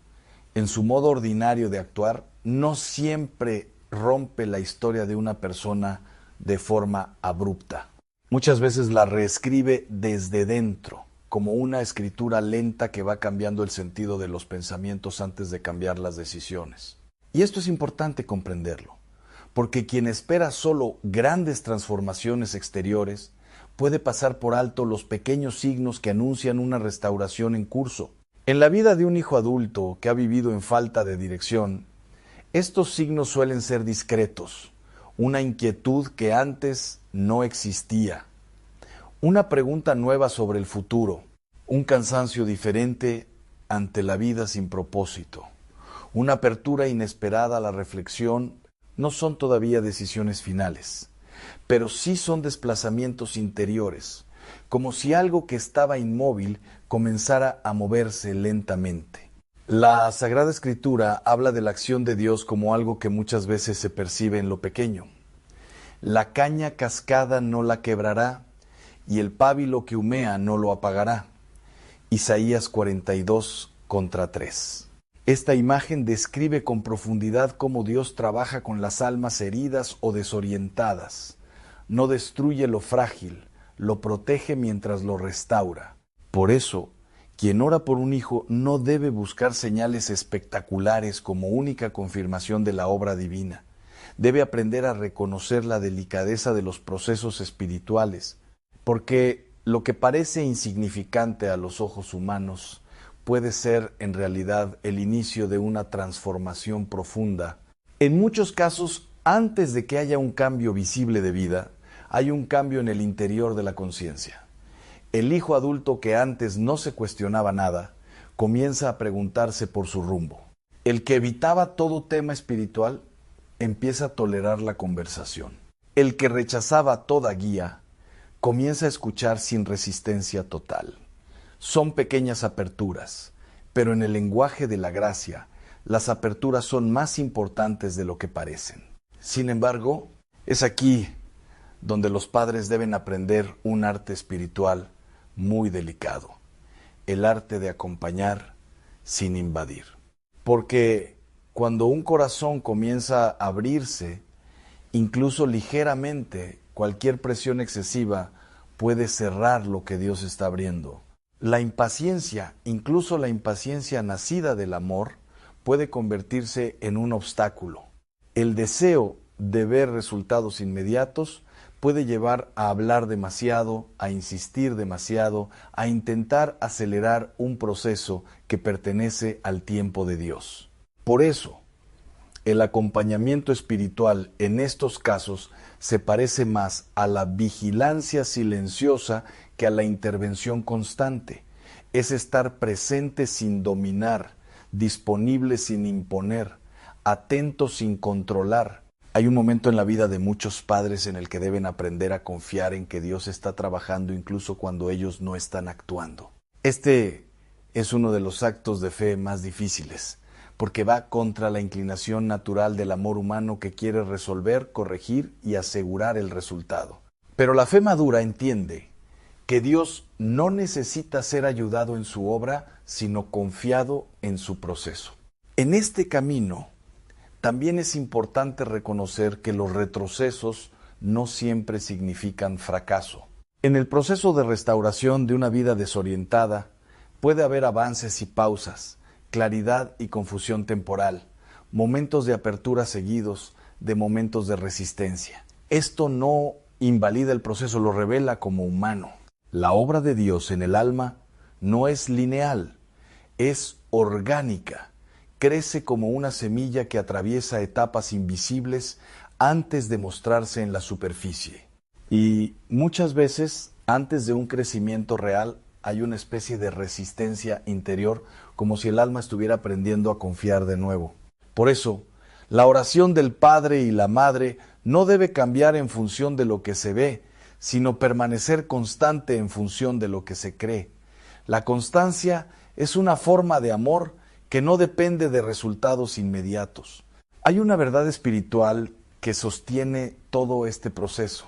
en su modo ordinario de actuar, no siempre rompe la historia de una persona de forma abrupta. Muchas veces la reescribe desde dentro, como una escritura lenta que va cambiando el sentido de los pensamientos antes de cambiar las decisiones. Y esto es importante comprenderlo, porque quien espera solo grandes transformaciones exteriores puede pasar por alto los pequeños signos que anuncian una restauración en curso. En la vida de un hijo adulto que ha vivido en falta de dirección, estos signos suelen ser discretos, una inquietud que antes no existía, una pregunta nueva sobre el futuro, un cansancio diferente ante la vida sin propósito, una apertura inesperada a la reflexión, no son todavía decisiones finales, pero sí son desplazamientos interiores, como si algo que estaba inmóvil comenzara a moverse lentamente. La Sagrada Escritura habla de la acción de Dios como algo que muchas veces se percibe en lo pequeño. La caña cascada no la quebrará, y el pábilo que humea no lo apagará. Isaías 42:3. Esta imagen describe con profundidad cómo Dios trabaja con las almas heridas o desorientadas. No destruye lo frágil, lo protege mientras lo restaura. Por eso, quien ora por un hijo no debe buscar señales espectaculares como única confirmación de la obra divina. Debe aprender a reconocer la delicadeza de los procesos espirituales, porque lo que parece insignificante a los ojos humanos puede ser en realidad el inicio de una transformación profunda. En muchos casos, antes de que haya un cambio visible de vida, hay un cambio en el interior de la conciencia. El hijo adulto que antes no se cuestionaba nada, comienza a preguntarse por su rumbo. El que evitaba todo tema espiritual, empieza a tolerar la conversación. El que rechazaba toda guía, comienza a escuchar sin resistencia total. Son pequeñas aperturas, pero en el lenguaje de la gracia, las aperturas son más importantes de lo que parecen. Sin embargo, es aquí donde los padres deben aprender un arte espiritual muy delicado, el arte de acompañar sin invadir. Porque cuando un corazón comienza a abrirse, incluso ligeramente, cualquier presión excesiva puede cerrar lo que Dios está abriendo. La impaciencia, incluso la impaciencia nacida del amor, puede convertirse en un obstáculo. El deseo de ver resultados inmediatos puede llevar a hablar demasiado, a insistir demasiado, a intentar acelerar un proceso que pertenece al tiempo de Dios. Por eso, el acompañamiento espiritual en estos casos se parece más a la vigilancia silenciosa que a la intervención constante. Es estar presente sin dominar, disponible sin imponer, atento sin controlar. Hay un momento en la vida de muchos padres en el que deben aprender a confiar en que Dios está trabajando incluso cuando ellos no están actuando. Este es uno de los actos de fe más difíciles, porque va contra la inclinación natural del amor humano que quiere resolver, corregir y asegurar el resultado. Pero la fe madura entiende que Dios no necesita ser ayudado en su obra, sino confiado en su proceso. En este camino, también es importante reconocer que los retrocesos no siempre significan fracaso. En el proceso de restauración de una vida desorientada, puede haber avances y pausas, claridad y confusión temporal, momentos de apertura seguidos de momentos de resistencia. Esto no invalida el proceso, lo revela como humano. La obra de Dios en el alma no es lineal, es orgánica. Crece como una semilla que atraviesa etapas invisibles antes de mostrarse en la superficie. Y muchas veces, antes de un crecimiento real, hay una especie de resistencia interior, como si el alma estuviera aprendiendo a confiar de nuevo. Por eso, la oración del padre y la madre no debe cambiar en función de lo que se ve, sino permanecer constante en función de lo que se cree. La constancia es una forma de amor que no depende de resultados inmediatos. Hay una verdad espiritual que sostiene todo este proceso.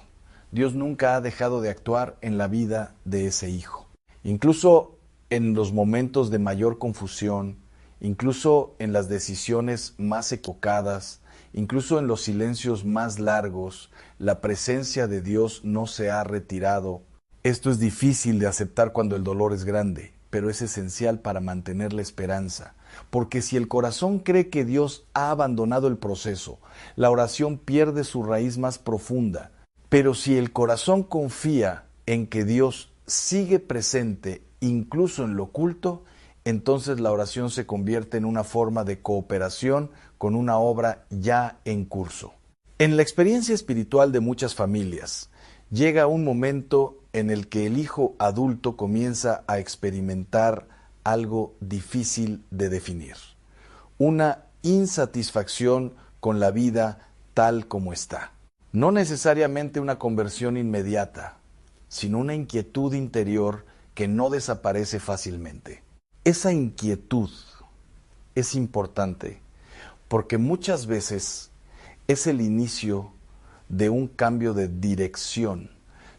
Dios nunca ha dejado de actuar en la vida de ese hijo. Incluso en los momentos de mayor confusión, incluso en las decisiones más equivocadas, incluso en los silencios más largos, la presencia de Dios no se ha retirado. Esto es difícil de aceptar cuando el dolor es grande, pero es esencial para mantener la esperanza. Porque si el corazón cree que Dios ha abandonado el proceso, la oración pierde su raíz más profunda. Pero si el corazón confía en que Dios sigue presente incluso en lo oculto, entonces la oración se convierte en una forma de cooperación con una obra ya en curso. En la experiencia espiritual de muchas familias, llega un momento en el que el hijo adulto comienza a experimentar algo difícil de definir. Una insatisfacción con la vida tal como está. No necesariamente una conversión inmediata, sino una inquietud interior que no desaparece fácilmente. Esa inquietud es importante porque muchas veces es el inicio de un cambio de dirección.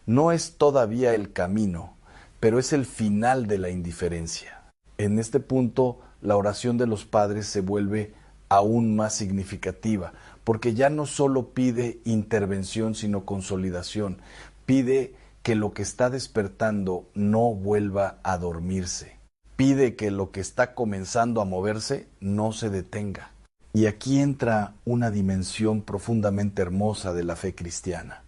No es todavía el camino, pero es el final de la indiferencia. En este punto, la oración de los padres se vuelve aún más significativa, porque ya no solo pide intervención, sino consolidación. Pide que lo que está despertando no vuelva a dormirse. Pide que lo que está comenzando a moverse no se detenga. Y aquí entra una dimensión profundamente hermosa de la fe cristiana,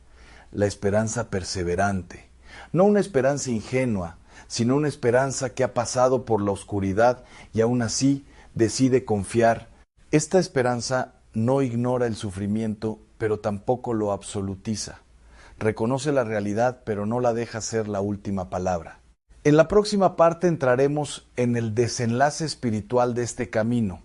la esperanza perseverante. No una esperanza ingenua, sino una esperanza que ha pasado por la oscuridad y aún así decide confiar. Esta esperanza no ignora el sufrimiento, pero tampoco lo absolutiza. Reconoce la realidad, pero no la deja ser la última palabra. En la próxima parte entraremos en el desenlace espiritual de este camino.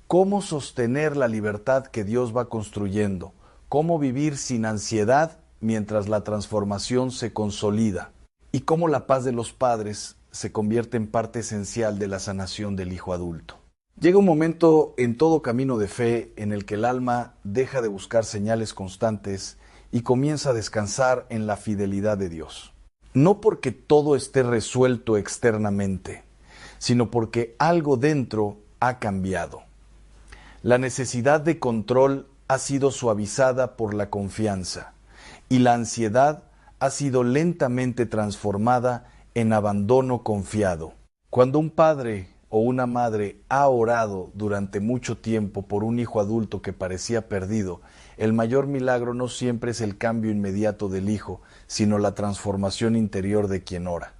Cómo sostener la libertad que Dios va construyendo. Cómo vivir sin ansiedad mientras la transformación se consolida. Y cómo la paz de los padres se convierte en parte esencial de la sanación del hijo adulto. Llega un momento en todo camino de fe en el que el alma deja de buscar señales constantes y comienza a descansar en la fidelidad de Dios. No porque todo esté resuelto externamente, sino porque algo dentro ha cambiado. La necesidad de control ha sido suavizada por la confianza y la ansiedad ha sido lentamente transformada en abandono confiado. Cuando un padre o una madre ha orado durante mucho tiempo por un hijo adulto que parecía perdido, el mayor milagro no siempre es el cambio inmediato del hijo, sino la transformación interior de quien ora.